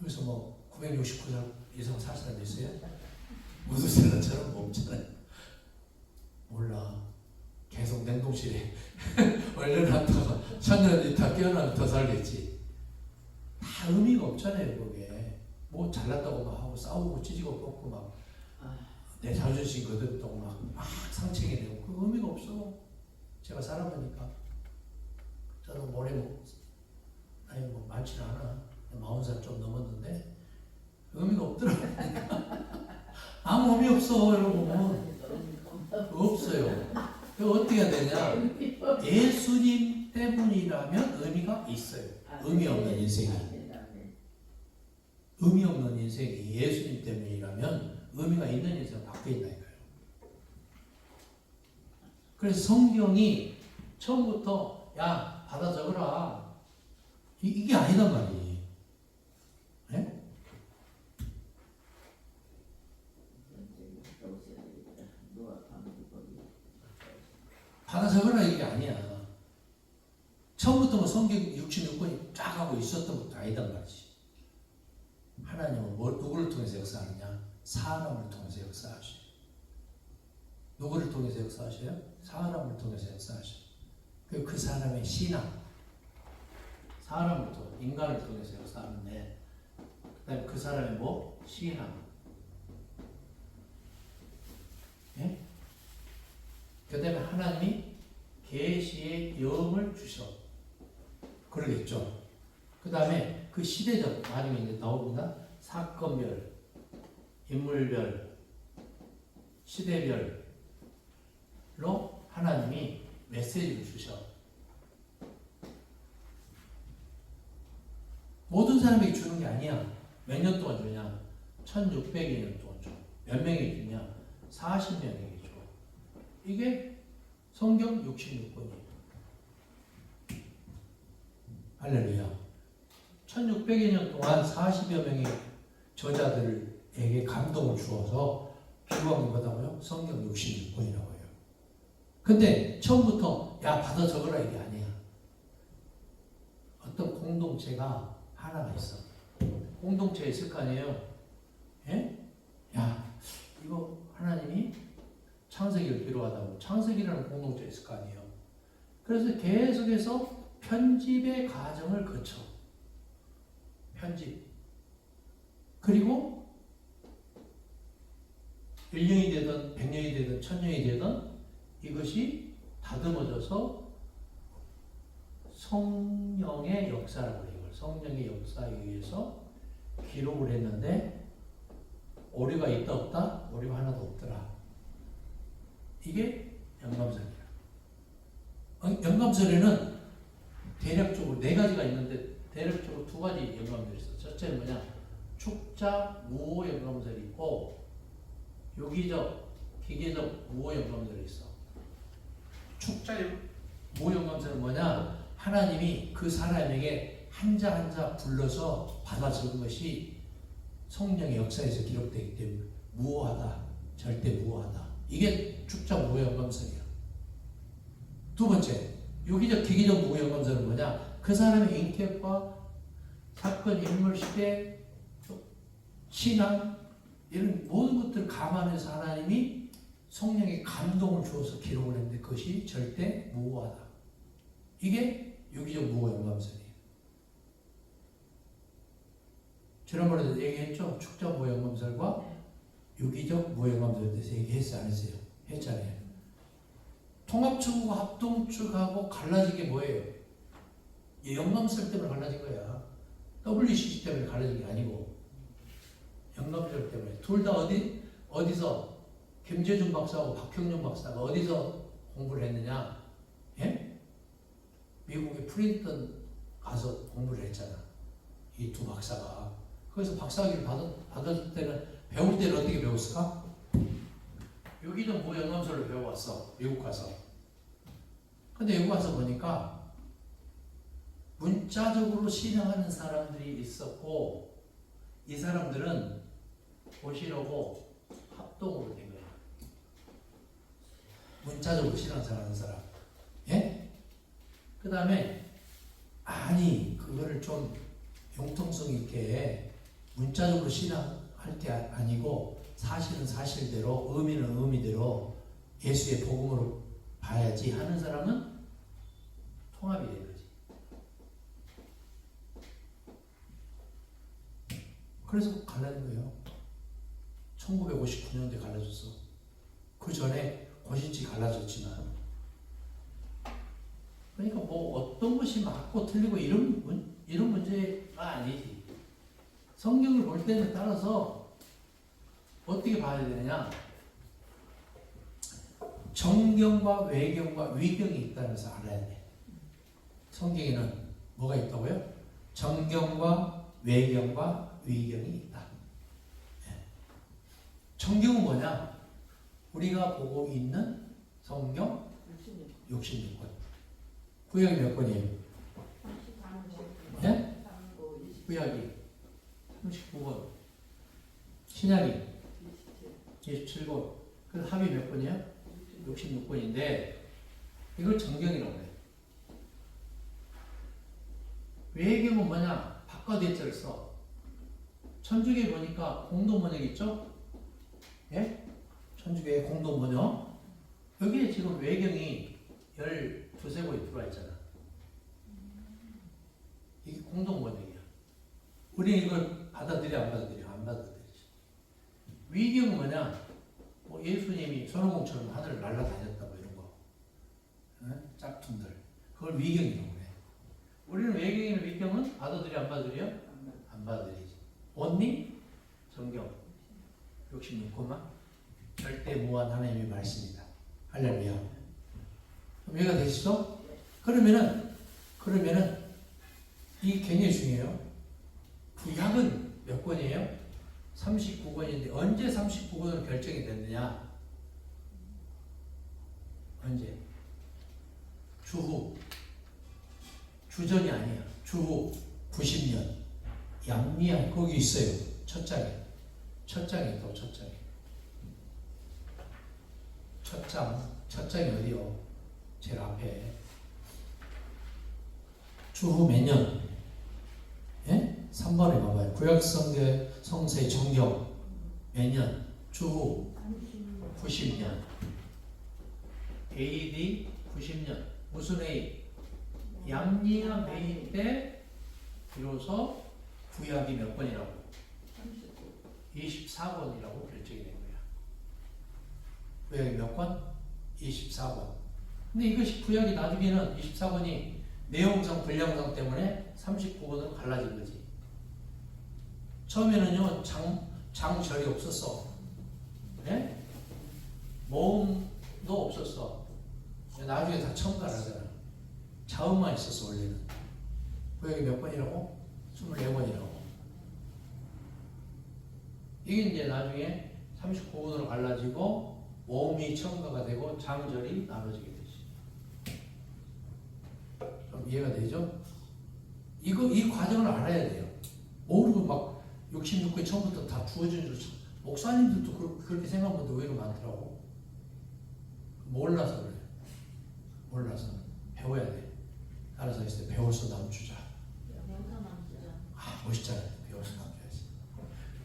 여기서 뭐 969살 이상 살 사람 있어요? 무드셀러처럼 없잖아요. 몰라. 계속 냉동실에 얼려놨다가 천년 있다 깨어나면 더 살겠지. 다 의미가 없잖아요. 그게 뭐 잘났다고 막 하고 싸우고 찢고 뽑고 막 내 자존심 거듭다고 막 상처게 되고 그 의미가 없어. 제가 살아보니까 저는 올해 나이 뭐 많지는 않아. 40살 좀 넘었는데 의미가 없더라고요. 아무 의미 없어 여러분. 없어요. 어떻게 해야 되냐? 예수님 때문이라면 의미가 있어요. 의미 없는 인생이. 의미 없는 인생이 예수님 때문이라면 의미가 있는 인생 밖에 있다니까요. 그래서 성경이 처음부터 야 받아 적어라 이게 아니단 말이에요. 네? 받아 적어라 이게 아니야. 처음부터 뭐 성경 66권이 쫙 하고 있었던 것도 아니단 말이지. 하나님은 누구를 통해서 역사하느냐? 사람을 통해서 역사하셔요. 누구를 통해서 역사하셔요? 사람을 통해서 역사하셔요. 그 사람의 신앙, 사람을 통해 인간을 통해서 역사하는데, 그다음에 그 사람의 뭐 신앙, 예? 그다음에 하나님이 계시의 영을 주셔. 그러겠죠. 그 다음에 그 시대적 말이 이제 나옵니다. 사건별, 인물별, 시대별로 하나님이 메시지를 주셔. 모든 사람에게 주는 게 아니야. 몇 년 동안 주냐? 1600년 동안 줘. 몇 명에게 주냐? 40명에게 줘. 이게 성경 66권이에요. 할렐루야. 1600여 년 동안 40여 명의 저자들에게 감동을 주어서 기록한 게 뭐다고요? 성경 66권이라고 해요. 근데 처음부터 야 받아 적어라 이게 아니야. 어떤 공동체가 하나가 있어. 공동체에 있을 거 아니에요. 예? 야 이거 하나님이 창세기를 기록하다고 창세기라는 공동체에 있을 거 아니에요. 그래서 계속해서 편집의 과정을 거쳐. 편집. 그리고 1년이 되든 100년이 되든 1000년이 되든 이것이 다듬어져서 성령의 역사라고 해요. 성령의 역사에 의해서 기록을 했는데 오류가 있다 없다? 오류가 하나도 없더라. 이게 영감설이야. 영감설에는 대략적으로 4가지가 있는데 대략적으로 2가지 영감설이 있어. 첫째는 뭐냐? 축자 무호 영감설이 있고 유기적, 기계적 무호 영감설이 있어. 축자 무호 영감설은 뭐냐? 하나님이 그 사람에게 한자 한자 불러서 받아 적은 것이 성령의 역사에서 기록되기 때문에 무호하다. 절대 무호하다. 이게 축자 무호 영감설이야. 두 번째, 유기적, 기계적 무호 영감설은 뭐냐? 그 사람의 인격과 사건, 인물, 시대, 신앙 이런 모든 것들을 감안해서 하나님이 성령의 감동을 주어서 기록을 했는데 그것이 절대 무호하다. 이게 유기적 무호 영감설이에요. 지난번에도 얘기했죠? 축자 무호 영감설과 유기적 무호 영감설에 대해서 얘기했어요? 안 했어요? 했잖아요. 통합측과 합동측하고 갈라진 게 뭐예요? 영감설 때문에 갈라진 거야. WCC 때문에 갈라진 게 아니고 영감설 때문에. 둘 다 어디서 김재준 박사하고 박형준 박사가 어디서 공부를 했느냐? 예? 미국의 프린턴 가서 공부를 했잖아. 이 두 박사가. 거기서 박사학위를 받았을 때는 배울 때는 어떻게 배웠을까? 유기적 무호 영감설을 배워왔어. 미국 가서. 근데 여기 와서 보니까 문자적으로 신앙하는 사람들이 있었고 이 사람들은 보시려고 합동으로 된 거예요. 문자적으로 신앙생활하는 사람. 예? 그 다음에 아니 그거를 좀 융통성 있게 문자적으로 신앙할 게 아니고 사실은 사실대로 의미는 의미대로 예수의 복음으로 봐야지 하는 사람은 통합이 된 거지. 그래서 갈라진 거예요. 1959년도에 갈라졌어. 그 전에 고신치 갈라졌지만. 그러니까 뭐 어떤 것이 맞고 틀리고 이런 문제가 아니지. 성경을 볼 때에 따라서 어떻게 봐야 되느냐? 정경과 외경과 위경이 있다는 것을 알아야 돼. 성경에는 뭐가 있다고요? 정경과 외경과 위경이 있다. 정경은 뭐냐? 우리가 보고 있는 성경, 66권. 구약이 몇 권이에요? 예? 구약이 39권. 신약이 27권. 그래서 합이 몇 권이야? 66권인데 이걸 정경이라고 그래. 외경은 뭐냐? 바꿔대자를 써. 천주교에 보니까 공동번역 있죠? 예? 천주교의 공동번역. 여기에 지금 외경이 12권이 들어와 있잖아. 이게 공동번역이야. 우리는 이걸 받아들여 안 받아들여? 안 받아들이지. 위경은 뭐냐? 뭐 예수님이 손오공처럼 하늘을 날아다녔다 뭐 이런 거. 응? 짝퉁들. 그걸 위경이라고 그래. 우리는 외경이나 위경은 받아들여 안 받아들여? 안 받아들이지. 언니? 성경 66권만 절대 무한 하나님의 말씀이다. 할렐루야. 그럼 이해가 되시죠? 그러면은 이 굉장히 중요해요. 구약은 몇 권이에요? 39권인데 언제 39권으로 결정이 됐느냐? 언제? 주후. 주전이 아니야. 주후 90년. 양미한 거기 있어요. 첫 장에 있다고. 첫 장이 어디요? 제일 앞에. 주후 몇 년? 예? 3번에 봐봐요. 구약 성서의 정경 몇 년? 주후 90년. AD 90년. 무슨 A? 양리아 메인 때 비로소 구약이 몇 권이라고? 24권이라고 결정이 된 거야. 구약이 몇 권? 24권. 근데 이것이 구약이 나중에는 24권이 내용상 분량상 때문에 39권으로 갈라진 거지. 처음에는요 장절이 없었어. 네? 모음도 없었어. 나중에 다 첨가하잖아. 자음만 있었어 원래는. 구약이 몇 권이라고? 24권이라고. 이게 이제 나중에 39권으로 갈라지고 모음이 첨가가 되고 장절이 나눠지게 되지. 좀 이해가 되죠? 이 과정을 알아야 돼요. 모르고 막 66권 처음부터 다 주어진 줄 목사님들도 그렇게 생각하는 분들 의외로 많더라고. 몰라서 그래. 몰라서 배워야 돼. 따라서 있을 때 배워서 남주자. 아 멋있잖아요. 배워서 남줘야지.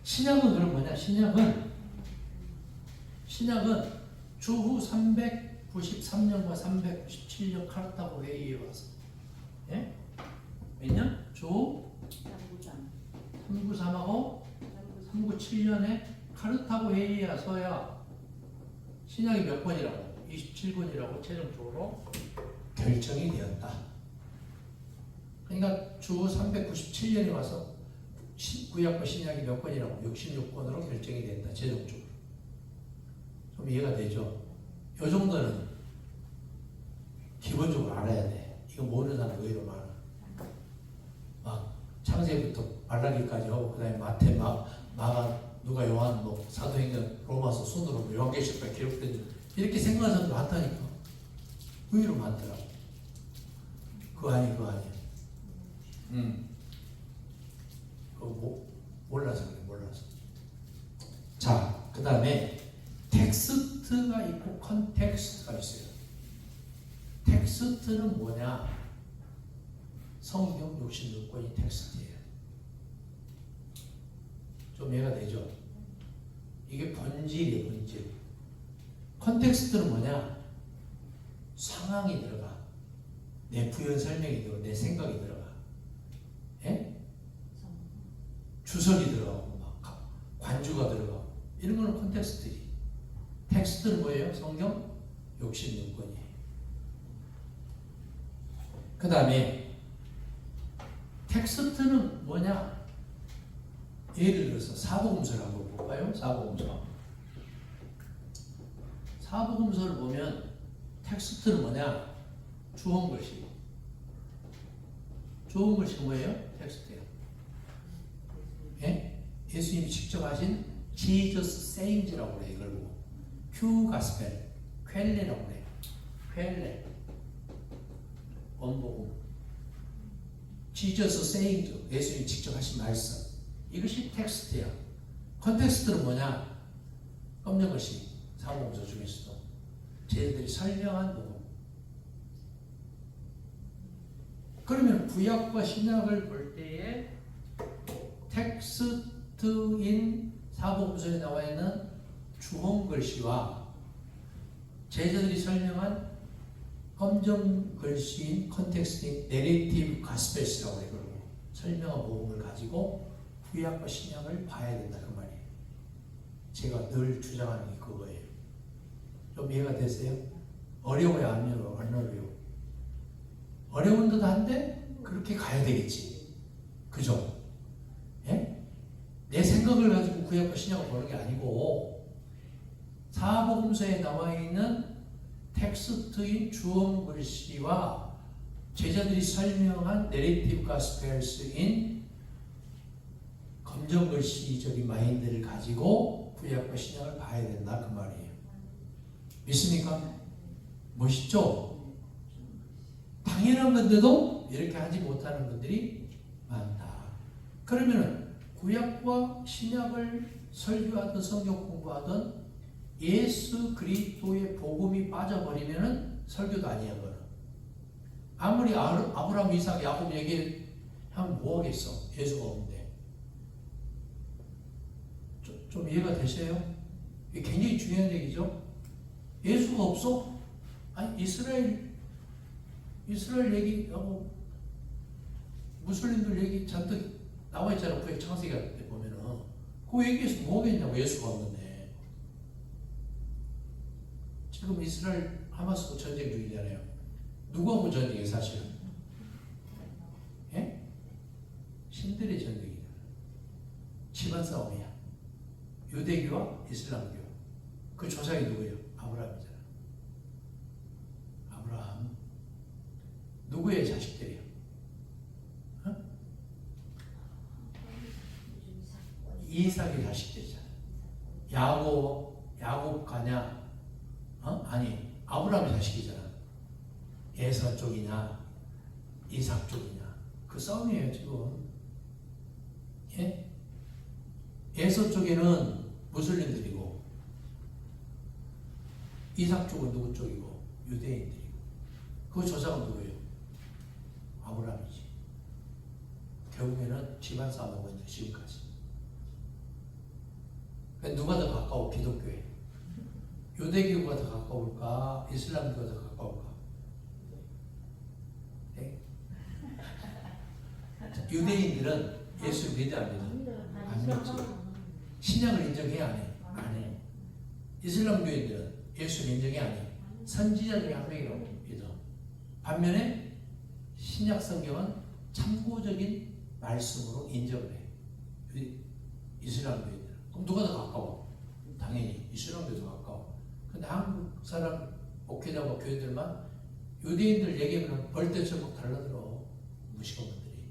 신약은 그럼 뭐냐? 신약은 주후 393년과 397년 카르타고 회의에 와서 예? 몇 년? 주 393하고 397년에 카르타고 회의에 와서야 신약이 몇 권이라고? 27권이라고 최종적으로 결정이 되었다. 그러니까 주 397년에 와서 구약과 신약이 몇 권이라고? 66권으로 결정이 된다. 최종적으로. 좀 이해가 되죠? 이 정도는 기본적으로 알아야 돼. 이거 모르는 사람 의외로 많아. 막 창세기부터 말라기까지 하고 그다음에 마태, 마가, 누가, 요한, 뭐 사도행전, 로마서 순으로 뭐 요한계시록까지 기록된 줄 이렇게 생각하는 사람도 많다니까. 의외로 많더라고. 그거 아니야. 그거 몰라서 그래. 자, 그 다음에 텍스트가 있고 컨텍스트가 있어요. 텍스트는 뭐냐? 성경 66권이 텍스트예요. 좀 이해가 되죠? 이게 본질이에요, 본질. 컨텍스트는 뭐냐? 상황이 들어가. 내 부연 설명이 들어가. 내 생각이 들어가. 예? 주석이 들어가고, 막 관주가 들어가고. 이런 거는 컨텍스트지. 텍스트는 뭐예요? 성경 66권이에요. 그 다음에 텍스트는 뭐냐? 예를 들어서 사복음서를 한번 볼까요? 사복음서를 보면 텍스트는 뭐냐? 주홍글씨. 주홍글씨가 뭐예요? 텍스트예요. 예? 예수님이 직접 하신 Jesus Sayings라고 그래요. 이걸 보고 큐 가스펠, 퀼레라고 그래요. 퀼레. 원복음. Jesus saying, 예수님이 직접 하신 말씀. 이것이 텍스트야. 컨텍스트는 뭐냐? 검정글씨 사복음서 중에서도 제자들이 설명한 복음. 그러면 구약과 신약을 볼 때에 텍스트인 사복음서에 나와 있는 주홍글씨와 제자들이 설명한 검정글씨인 컨텍스트인 내레이티브 가스펠스라고 해요. 설명한 복음을 가지고 구약과 신약을 봐야 된다 그 말이에요. 제가 늘 주장하는 게 그거예요. 좀 이해가 되세요? 어려워요? 안 어려워요? 어려운 듯 한데 그렇게 가야 되겠지. 그죠? 예? 내 생각을 가지고 구약과 신약을 보는 게 아니고 사복음서에 나와 있는 텍스트인 주어 글씨와 제자들이 설명한 내레이티브 가스펠스인 검정 글씨적인 마인드를 가지고 구약과 신약을 봐야 된다 그 말이에요. 믿습니까? 멋있죠? 당연한 건데도 이렇게 하지 못하는 분들이 많다. 그러면 구약과 신약을 설교하든 성경 공부하든 예수 그리스도의 복음이 빠져버리면은 설교도 아니야 그거는. 아무리 아브라함, 이삭, 야곱 얘기하면 뭐 하겠어? 예수가 없는데. 좀 이해가 되세요? 이게 굉장히 중요한 얘기죠. 예수가 없어? 아니 이스라엘 얘기하고 무슬림들 얘기 잔뜩 나와 있잖아. 구약 창세기 때 보면은 그 얘기에서 뭐겠냐고. 예수가 없는데. 지금 이스라엘 하마스도 전쟁 중이잖아요. 누구하고 전쟁이에요 사실은? 예? 신들의 전쟁이잖아. 집안 싸움이야. 유대교와 이슬람교. 그 조상이 누구예요? 아브라함이잖아. 아브라함. 누구의 자식들이에요? 어? 이삭의 자식들이잖아. 야곱 가냐? 아니 아브라함의 자식이잖아. 에서 쪽이냐 이삭 쪽이냐 그 싸움이에요 지금. 예? 에서 쪽에는 무슬림들이고 이삭 쪽은 누구 쪽이고 유대인들이고. 그 조상은 누구예요? 아브라함이지. 결국에는 집안 싸움하고 있는 지금까지. 누가 더 가까워? 기독교에. 유대교가 더 가까울까? 이슬람교가 더 가까울까? 네? 유대인들은 예수 믿어 안 믿어? 안 믿지. 신약을 인정해 안 해? 안 해. 이슬람교인들은 예수 인정해 안 해? 선지자 중에 한 명이라고 믿어. 반면에 신약 성경은 참고적인 말씀으로 인정을 해. 이슬람교인들은. 그럼 누가 더 가까워? 당연히 이슬람교가 더 가까워. 근데 한국 사람 목회자와 교인들만 유대인들 얘기하면 벌떼처럼 달라들어. 무식한 분들이.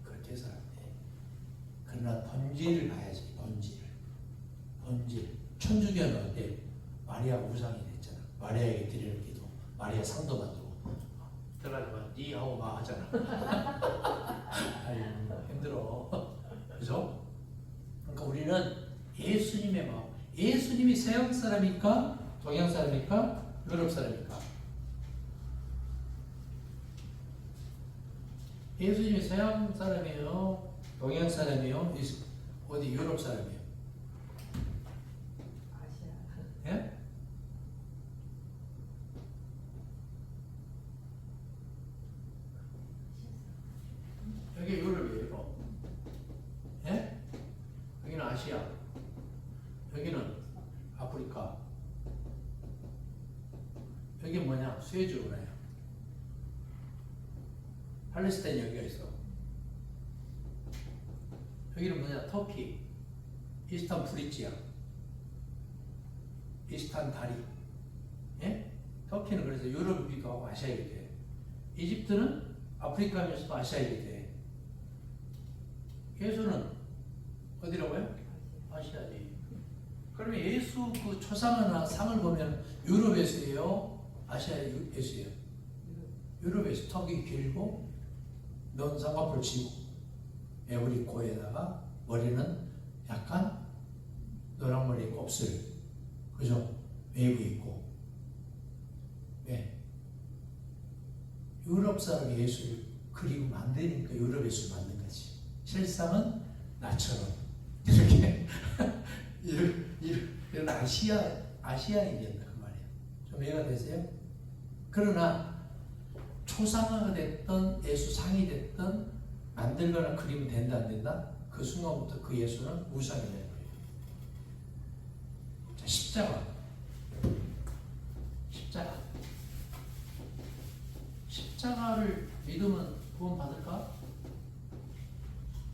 그렇게 해서 안 돼. 그러나 본질을 봐야지. 본질. 천주교는 어때? 마리아가 우상이 됐잖아. 마리아에게 드리는 기도. 마리아 상도 만들고. 들어가지만 니 하고 마 하잖아. 아유 힘들어. 그죠? 그러니까 우리는 예수님의 마음. 예수님이 서양 사람입니까? 동양 사람입니까? 유럽 사람입니까? 예수님이 서양 사람이에요? 동양 사람이에요? 어디 유럽 사람이에요? 아시아. 예? 여기 유럽이에요. 예? 여기는 아시아. 여기는 아프리카. 여기 뭐냐? 수에즈운하야. 팔레스타인 여기가 있어. 여기는 뭐냐? 터키. 이스탄 브릿지야. 이스탄 다리. 예? 터키는 그래서 유럽이기도 하고 아시아이기도 해. 이집트는 아프리카면서도 아시아이기도 해. 예수는 어디라고요? 아시아지. 그러면 예수 그 초상화나 상을 보면 유럽에서예요? 아시아 예수예요? 유럽에서 턱이 길고 면 쌍꺼풀 치고 에브리 코에다가 머리는 약간 노란머리 곱슬, 그죠? 웨이브 있고. 왜? 유럽 사람이 예수를 그리고 만드니까 유럽 예수를 만든 거지. 실상은 나처럼 이렇게 이런 아시아인이 된다 그 말이에요. 좀 이해가 되세요? 그러나 초상화가 됐던 예수 상이 됐던 만들거나 그리면 된다 안 된다? 그 순간부터 그 예수는 우상이 되는 거예요. 자, 십자가를 믿으면 구원 받을까?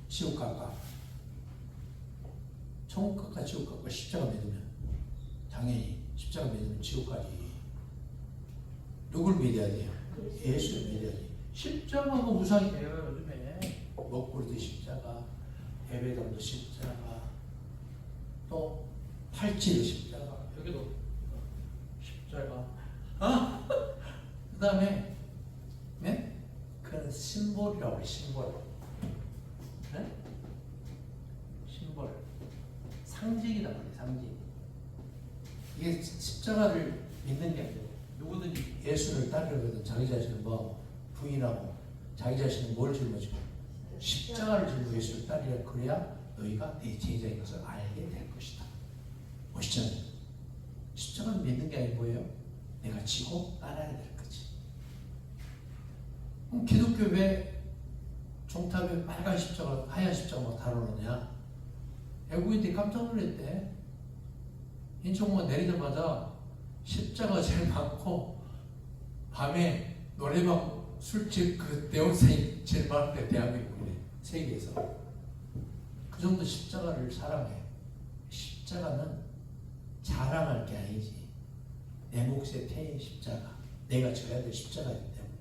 지옥 갈까? 천국 갈까 지옥 갈까? 십자가 믿으면 당연히 십자가 믿으면 지옥 가지. 누굴 믿어야 돼요? 예수를 믿어야 돼요. 십자가가 우상이 돼요 요즘에. 먹구리도 십자가, 예배당도 십자가, 또 팔찌도 십자가, 여기도 십자가. 그 다음에 네? 그건 심볼이라고 해요. 심볼. 네? 심볼. 상징이란 말이에요. 상징. 이게 십자가를 믿는 게 아니에요. 누구든지 예수를 따르거든 자기 자신을 뭐 부인하고 자기 자신을 뭘 짊어지고 십자가를 짊어 예수를 따르려. 그래야 너희가 내 제자인 것을 알게 될 것이다. 보시잖아요. 십자가를 믿는 게 아니고 뭐예요? 내가 지고 따라야 될 거지. 그럼 기독교 왜 종탑에 빨간 십자가, 하얀 십자가 막 달아놓냐? 외국인들이 깜짝 놀랐대. 인천공원 내리자마자 십자가 제일 많고 밤에 노래방 술집 그 대원생이 제일 많은데 대한민국에 세계에서 그 정도 십자가를 사랑해. 십자가는 자랑할 게 아니지. 내 몫에 태인 십자가, 내가 져야 될 십자가이기 때문에.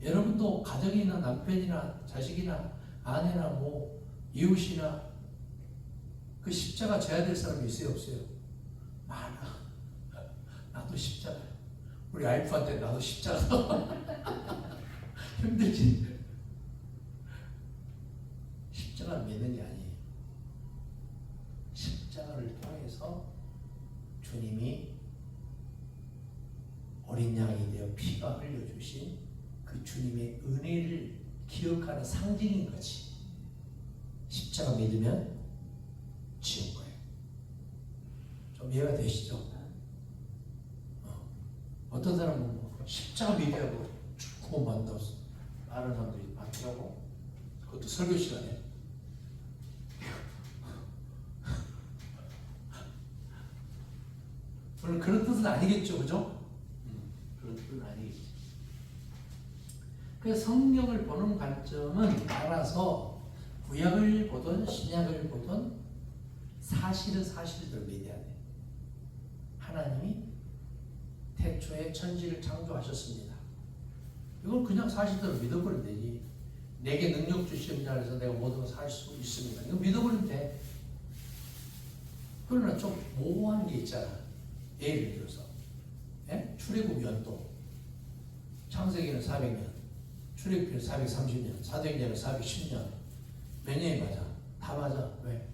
여러분도 가정이나 남편이나 자식이나 아내나 뭐 이웃이나 그 십자가 져야 될 사람이 있어요 없어요? 많아. 나도 십자가. 우리 와이프한테 나도 십자가. 힘들지. 십자가를 믿는 게 아니에요. 십자가를 통해서 주님이 어린 양이 되어 피가 흘려주신 그 주님의 은혜를 기억하는 상징인 거지. 십자가 믿으면 지옥 거예요. 좀 이해가 되시죠? 어떤 사람은 뭐 십자가 믿어야 구원 받는다고 말하는 사람들이 많더라고. 그것도 설교 시간에. 물론 그런 뜻은 아니겠죠, 그죠? 그런 뜻은 아니겠지. 그래서 성경을 보는 관점은 따라서 구약을 보든 신약을 보든 사실은 사실대로 믿어야 돼. 하나님이 태초에 천지를 창조하셨습니다. 이걸 그냥 사실대로 믿어버리면 되지. 내게 능력 주시는 자에서 내가 모든 걸 살 수 있습니다. 이거 믿어버리면 돼. 그러나 좀 모호한 게 있잖아. 예를 들어서 출애굽 연도 창세기는 400년, 출애굽기는 430년, 사도행전은 410년. 몇 년이 맞아? 다 맞아. 왜?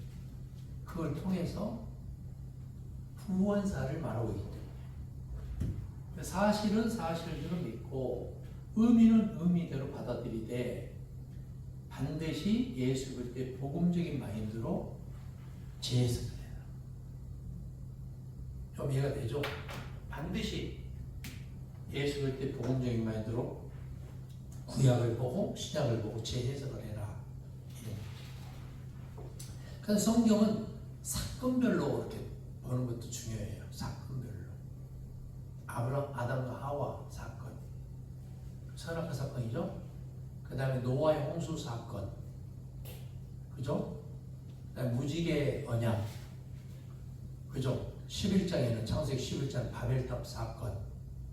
그걸 통해서 후원사를 말하고 있기 때문에. 사실은 사실대로 믿고 의미는 의미대로 받아들이되 반드시 예수 그리스도의 복음적인 마인드로 재해석을 해라. 좀 이해가 되죠? 반드시 예수 그리스도의 복음적인 마인드로 구약을 보고 신약을 보고 재해석을 해라. 그래서 성경은 사건별로 이렇게 보는 것도 중요해요. 사건별로. 아담과 하와 사건, 선악과 사건이죠. 그 다음에 노아의 홍수 사건, 그죠? 그다음에 무지개 언약, 그죠? 11장에는 창세기 11장 바벨탑 사건,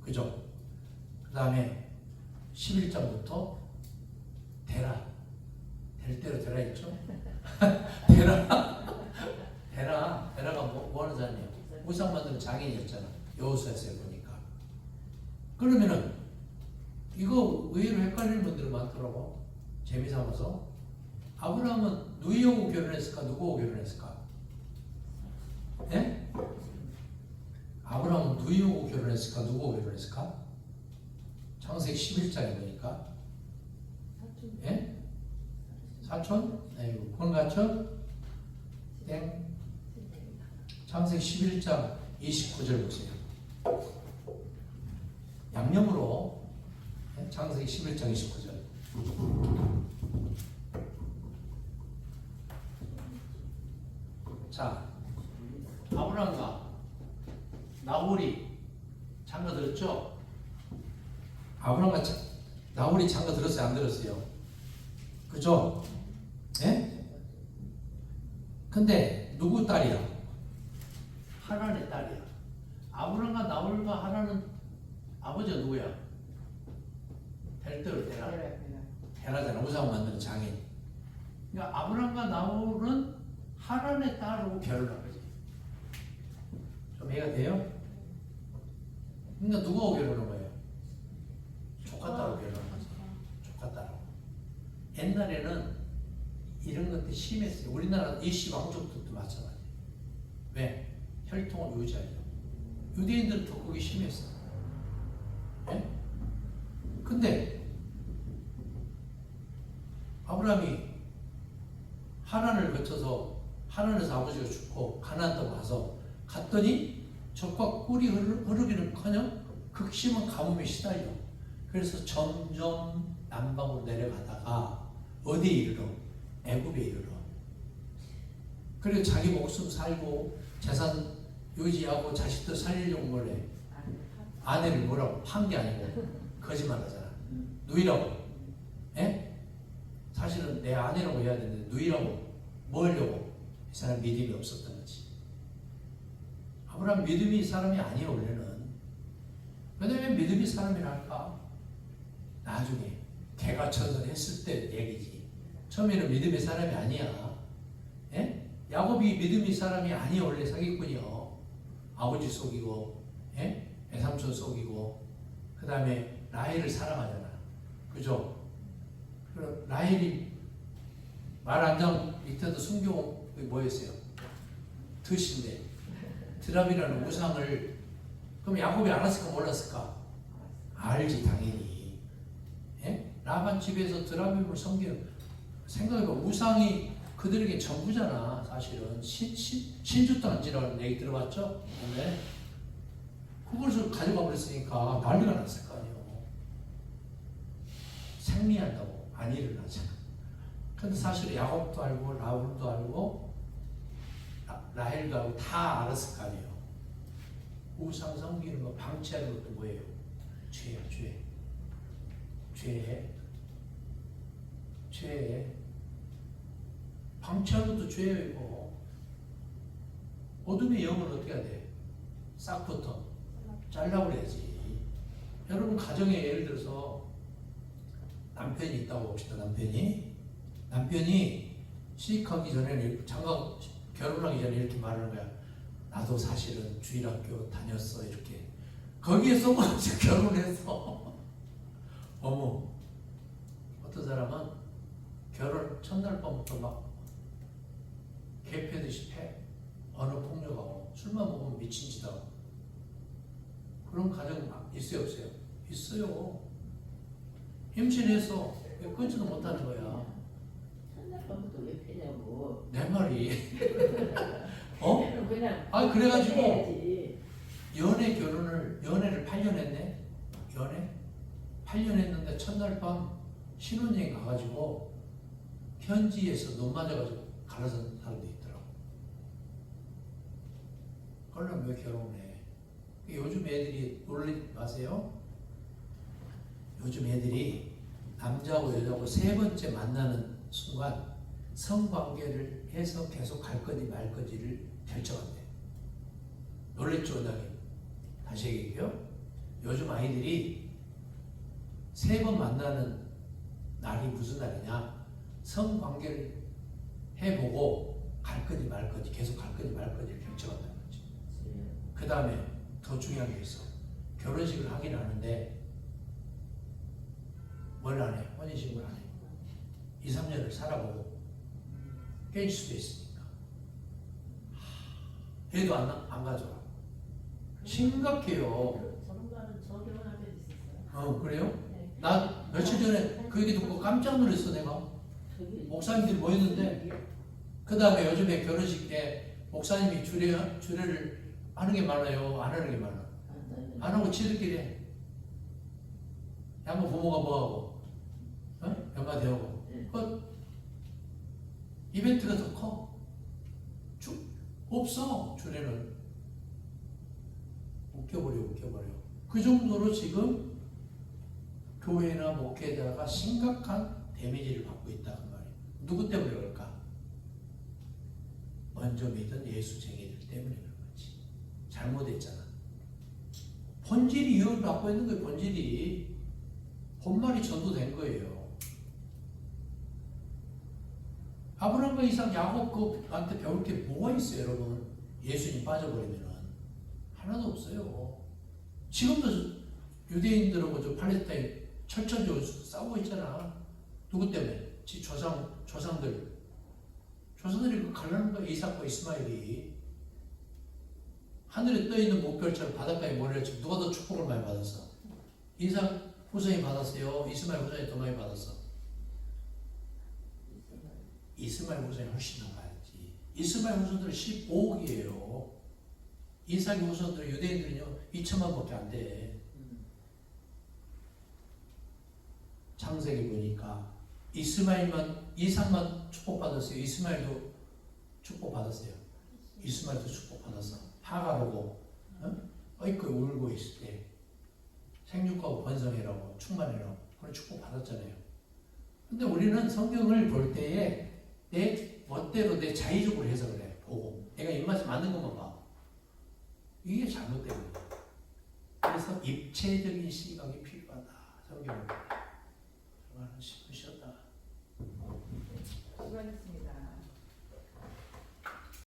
그죠? 그 다음에 11장부터 데라, 될 대로 데라 있죠? 데라가 뭐 하는 사람이에요? 우상 만드는 장인이었잖아. 여호수아서에 보니까. 그러면은 이거 의외로 헷갈리는 분들이 많더라고. 재미삼아서. 아브라함은 누이하고 결혼했을까? 누구하고 결혼했을까? 예? 아브라함은 누이하고 결혼했을까? 누구하고 결혼했을까? 창세기 11장에 보니까. 예? 사촌? 아이고, 그건 같죠? 땡. 창세기 11장 29절 보세요. 양념으로 창세기 11장 29절. 자, 아브라함과 나홀이 장가 들었죠? 아브라함과 나홀이 장가 들었어요? 안 들었어요? 그죠? 예? 근데 누구 딸이야? 하란의 딸이야. 아브라함과 나홀과 하란은 아버지가 누구야? 델대로 데라. 데라잖아. 우상 만드는 장인. 그러니까 아브라함과 나홀은 하란의 딸하고 결혼한 거지. 좀 이해가 돼요? 그러니까 누구하고 결혼한 거예요? 조카 딸하고 결혼한 거지. 조카 딸하고. 옛날에는 이런 것들이 심했어요. 우리나라 이씨 왕족들도 마찬가지. 왜? 혈통을 유지하려고. 유대인들은 더 그게 심했어. 예? 근데 아브라함이 하란을 거쳐서 하란에서 아버지가 죽고 가나안 땅 가서 갔더니 적과 꿀이 흐르기는커녕 극심한 가뭄에 시달려. 그래서 점점 남방으로 내려가다가 어디에 이르러? 애굽에 이르러. 그리고 자기 목숨 살고 재산 유지하고 자식들 살리려고 뭐래? 아내를 뭐라고? 판 게 아니고 거짓말하잖아. 누이라고. 예? 사실은 내 아내라고 해야 되는데 누이라고. 뭐 하려고? 이 사람 믿음이 없었던 거지. 아브라함 믿음이 사람이 아니에요 원래는. 왜냐면 믿음이 사람이랄까? 나중에 개가천선 했을 때 얘기지. 처음에는 믿음이 사람이 아니야. 예? 야곱이 믿음이 사람이 아니에요 원래 사기꾼이요. 아버지 속이고, 예? 애삼촌 속이고, 그 다음에 라헬을 사랑하잖아. 그죠? 그럼 라헬이 말 안장 밑에도 숨겨온 게 뭐였어요? 덫인데 드랍이라는 우상을. 그럼 야곱이 알았을까 몰랐을까? 알지 당연히. 예? 라반 집에서 드라빔을 섬기는, 생각해봐. 우상이 그들에게 전부잖아. 사실은 신주도 안 지나가는 얘기 들어봤죠? 근데 그것을 가져가 버렸으니까 난리가 났을 거 아니에요. 생리한다고 안 일어나잖아. 근데 사실 야곱도 알고 라울도 알고 라헬도 알고 다 알았을 거 아니에요. 우상 섬기는 거 방치하는 것도 뭐예요? 죄야, 죄. 죄. 방치하는 것도 죄예요, 이거. 어둠의 영은 어떻게 해야 돼? 싹부터 잘라버려야지. 여러분 가정에 예를 들어서 남편이 있다고 봅시다. 남편이 시집가기 전에는 장가 결혼하기 전에 이렇게 말하는 거야. 나도 사실은 주일학교 다녔어 이렇게. 거기에 속아서 결혼했어. 어머. 어떤 사람은 결혼 첫날 밤부터 막 개패듯이 패. 언어폭력하고 술만 먹으면 미친 짓 하고. 그런 가정 있어요 없어요? 있어요. 임신해서 끊지도 못하는 거야. 첫날 밤부터 왜 패냐고. 내 말이. 어? 그냥 아니 그래가지고 해야지. 연애를 8년 했네. 연애 8년 했는데 첫날 밤 신혼여행 가가지고 현지에서 눈 맞아가지고 갈아선 사람도 있더라고. 그러면 왜 결혼해? 요즘 애들이 놀리지 마세요. 요즘 애들이 남자하고 여자하고 세 번째 만나는 순간 성관계를 해서 계속 갈 건지 말 건지를 결정한대. 놀랬죠, 원장님? 다시 얘기해요. 요즘 아이들이 세 번 만나는 날이 무슨 날이냐? 성관계를 해보고 갈 건지 말 건지, 계속 갈 건지 말 건지를 결정한다는 거지. 그 다음에 더 중요한 게 있어. 결혼식을 하긴 하는데 뭘 안 해? 혼인신고를 안 해. 2, 3년을 살아보고 깨질 수도 있으니까. 얘도 안 가져와. 심각해요. 전문가는 저 결혼할 때도 있었어요. 그래요? 네. 나 며칠 전에 그 얘기 듣고 깜짝 놀랐어 내가. 목사님들이 모였는데 그 다음에 요즘에 결혼식 때 목사님이 주례를 하는 게 많아요? 안 하는 게 많아? 안 하고 지들끼리 해. 양가 부모가 뭐하고 연가대하고 그 이벤트가 더 커. 없어 주례는. 웃겨버려. 그 정도로 지금 교회나 목회자가 심각한 데미지를 받고 있다는 말이에요. 누구 때문에 그럴까? 먼저 믿은 예수쟁이들 때문에 그런 거지. 잘못했잖아. 본질이 유혹을 받고 있는 거예요. 본질이. 본말이 전도된 거예요. 아브라함과 이삭, 야곱한테 배울 게 뭐가 있어요, 여러분? 예수님 빠져버리면 하나도 없어요. 지금도 유대인들하고 저 팔레스타인 철저히 싸우고 있잖아. 누구 때문에? 조상들이 그 갈라는 거야. 이삭과 이스마엘이 하늘에 떠 있는 목별처럼 바닷가에 모래처럼 누가 더 축복을 많이 받았어? 이삭 후손이 받았어요. 이스마엘 후손이 더 많이 받았어. 이스마엘 후손이 훨씬 더 많았지. 이스마엘 후손들은 15억이에요. 이삭의 후손들 유대인들은요 2천만밖에 안 돼. 창세기 보니까 이삭만 축복받았어요. 이스마엘도 축복받았어요. 이스마엘도 축복받았어. 하가로고 어이쿠 울고 있을 때 생육하고 번성이라고 충만이라고 그런 축복받았잖아요. 근데 우리는 성경을 볼 때에 내 멋대로 내 자의적으로 해석을 해. 보고 내가 입맛에 맞는 것만 봐. 이게 잘못된 거예요. 그래서 입체적인 시각이 필요하다. 성경을. 정말 쉬었다. 수고하셨습니다.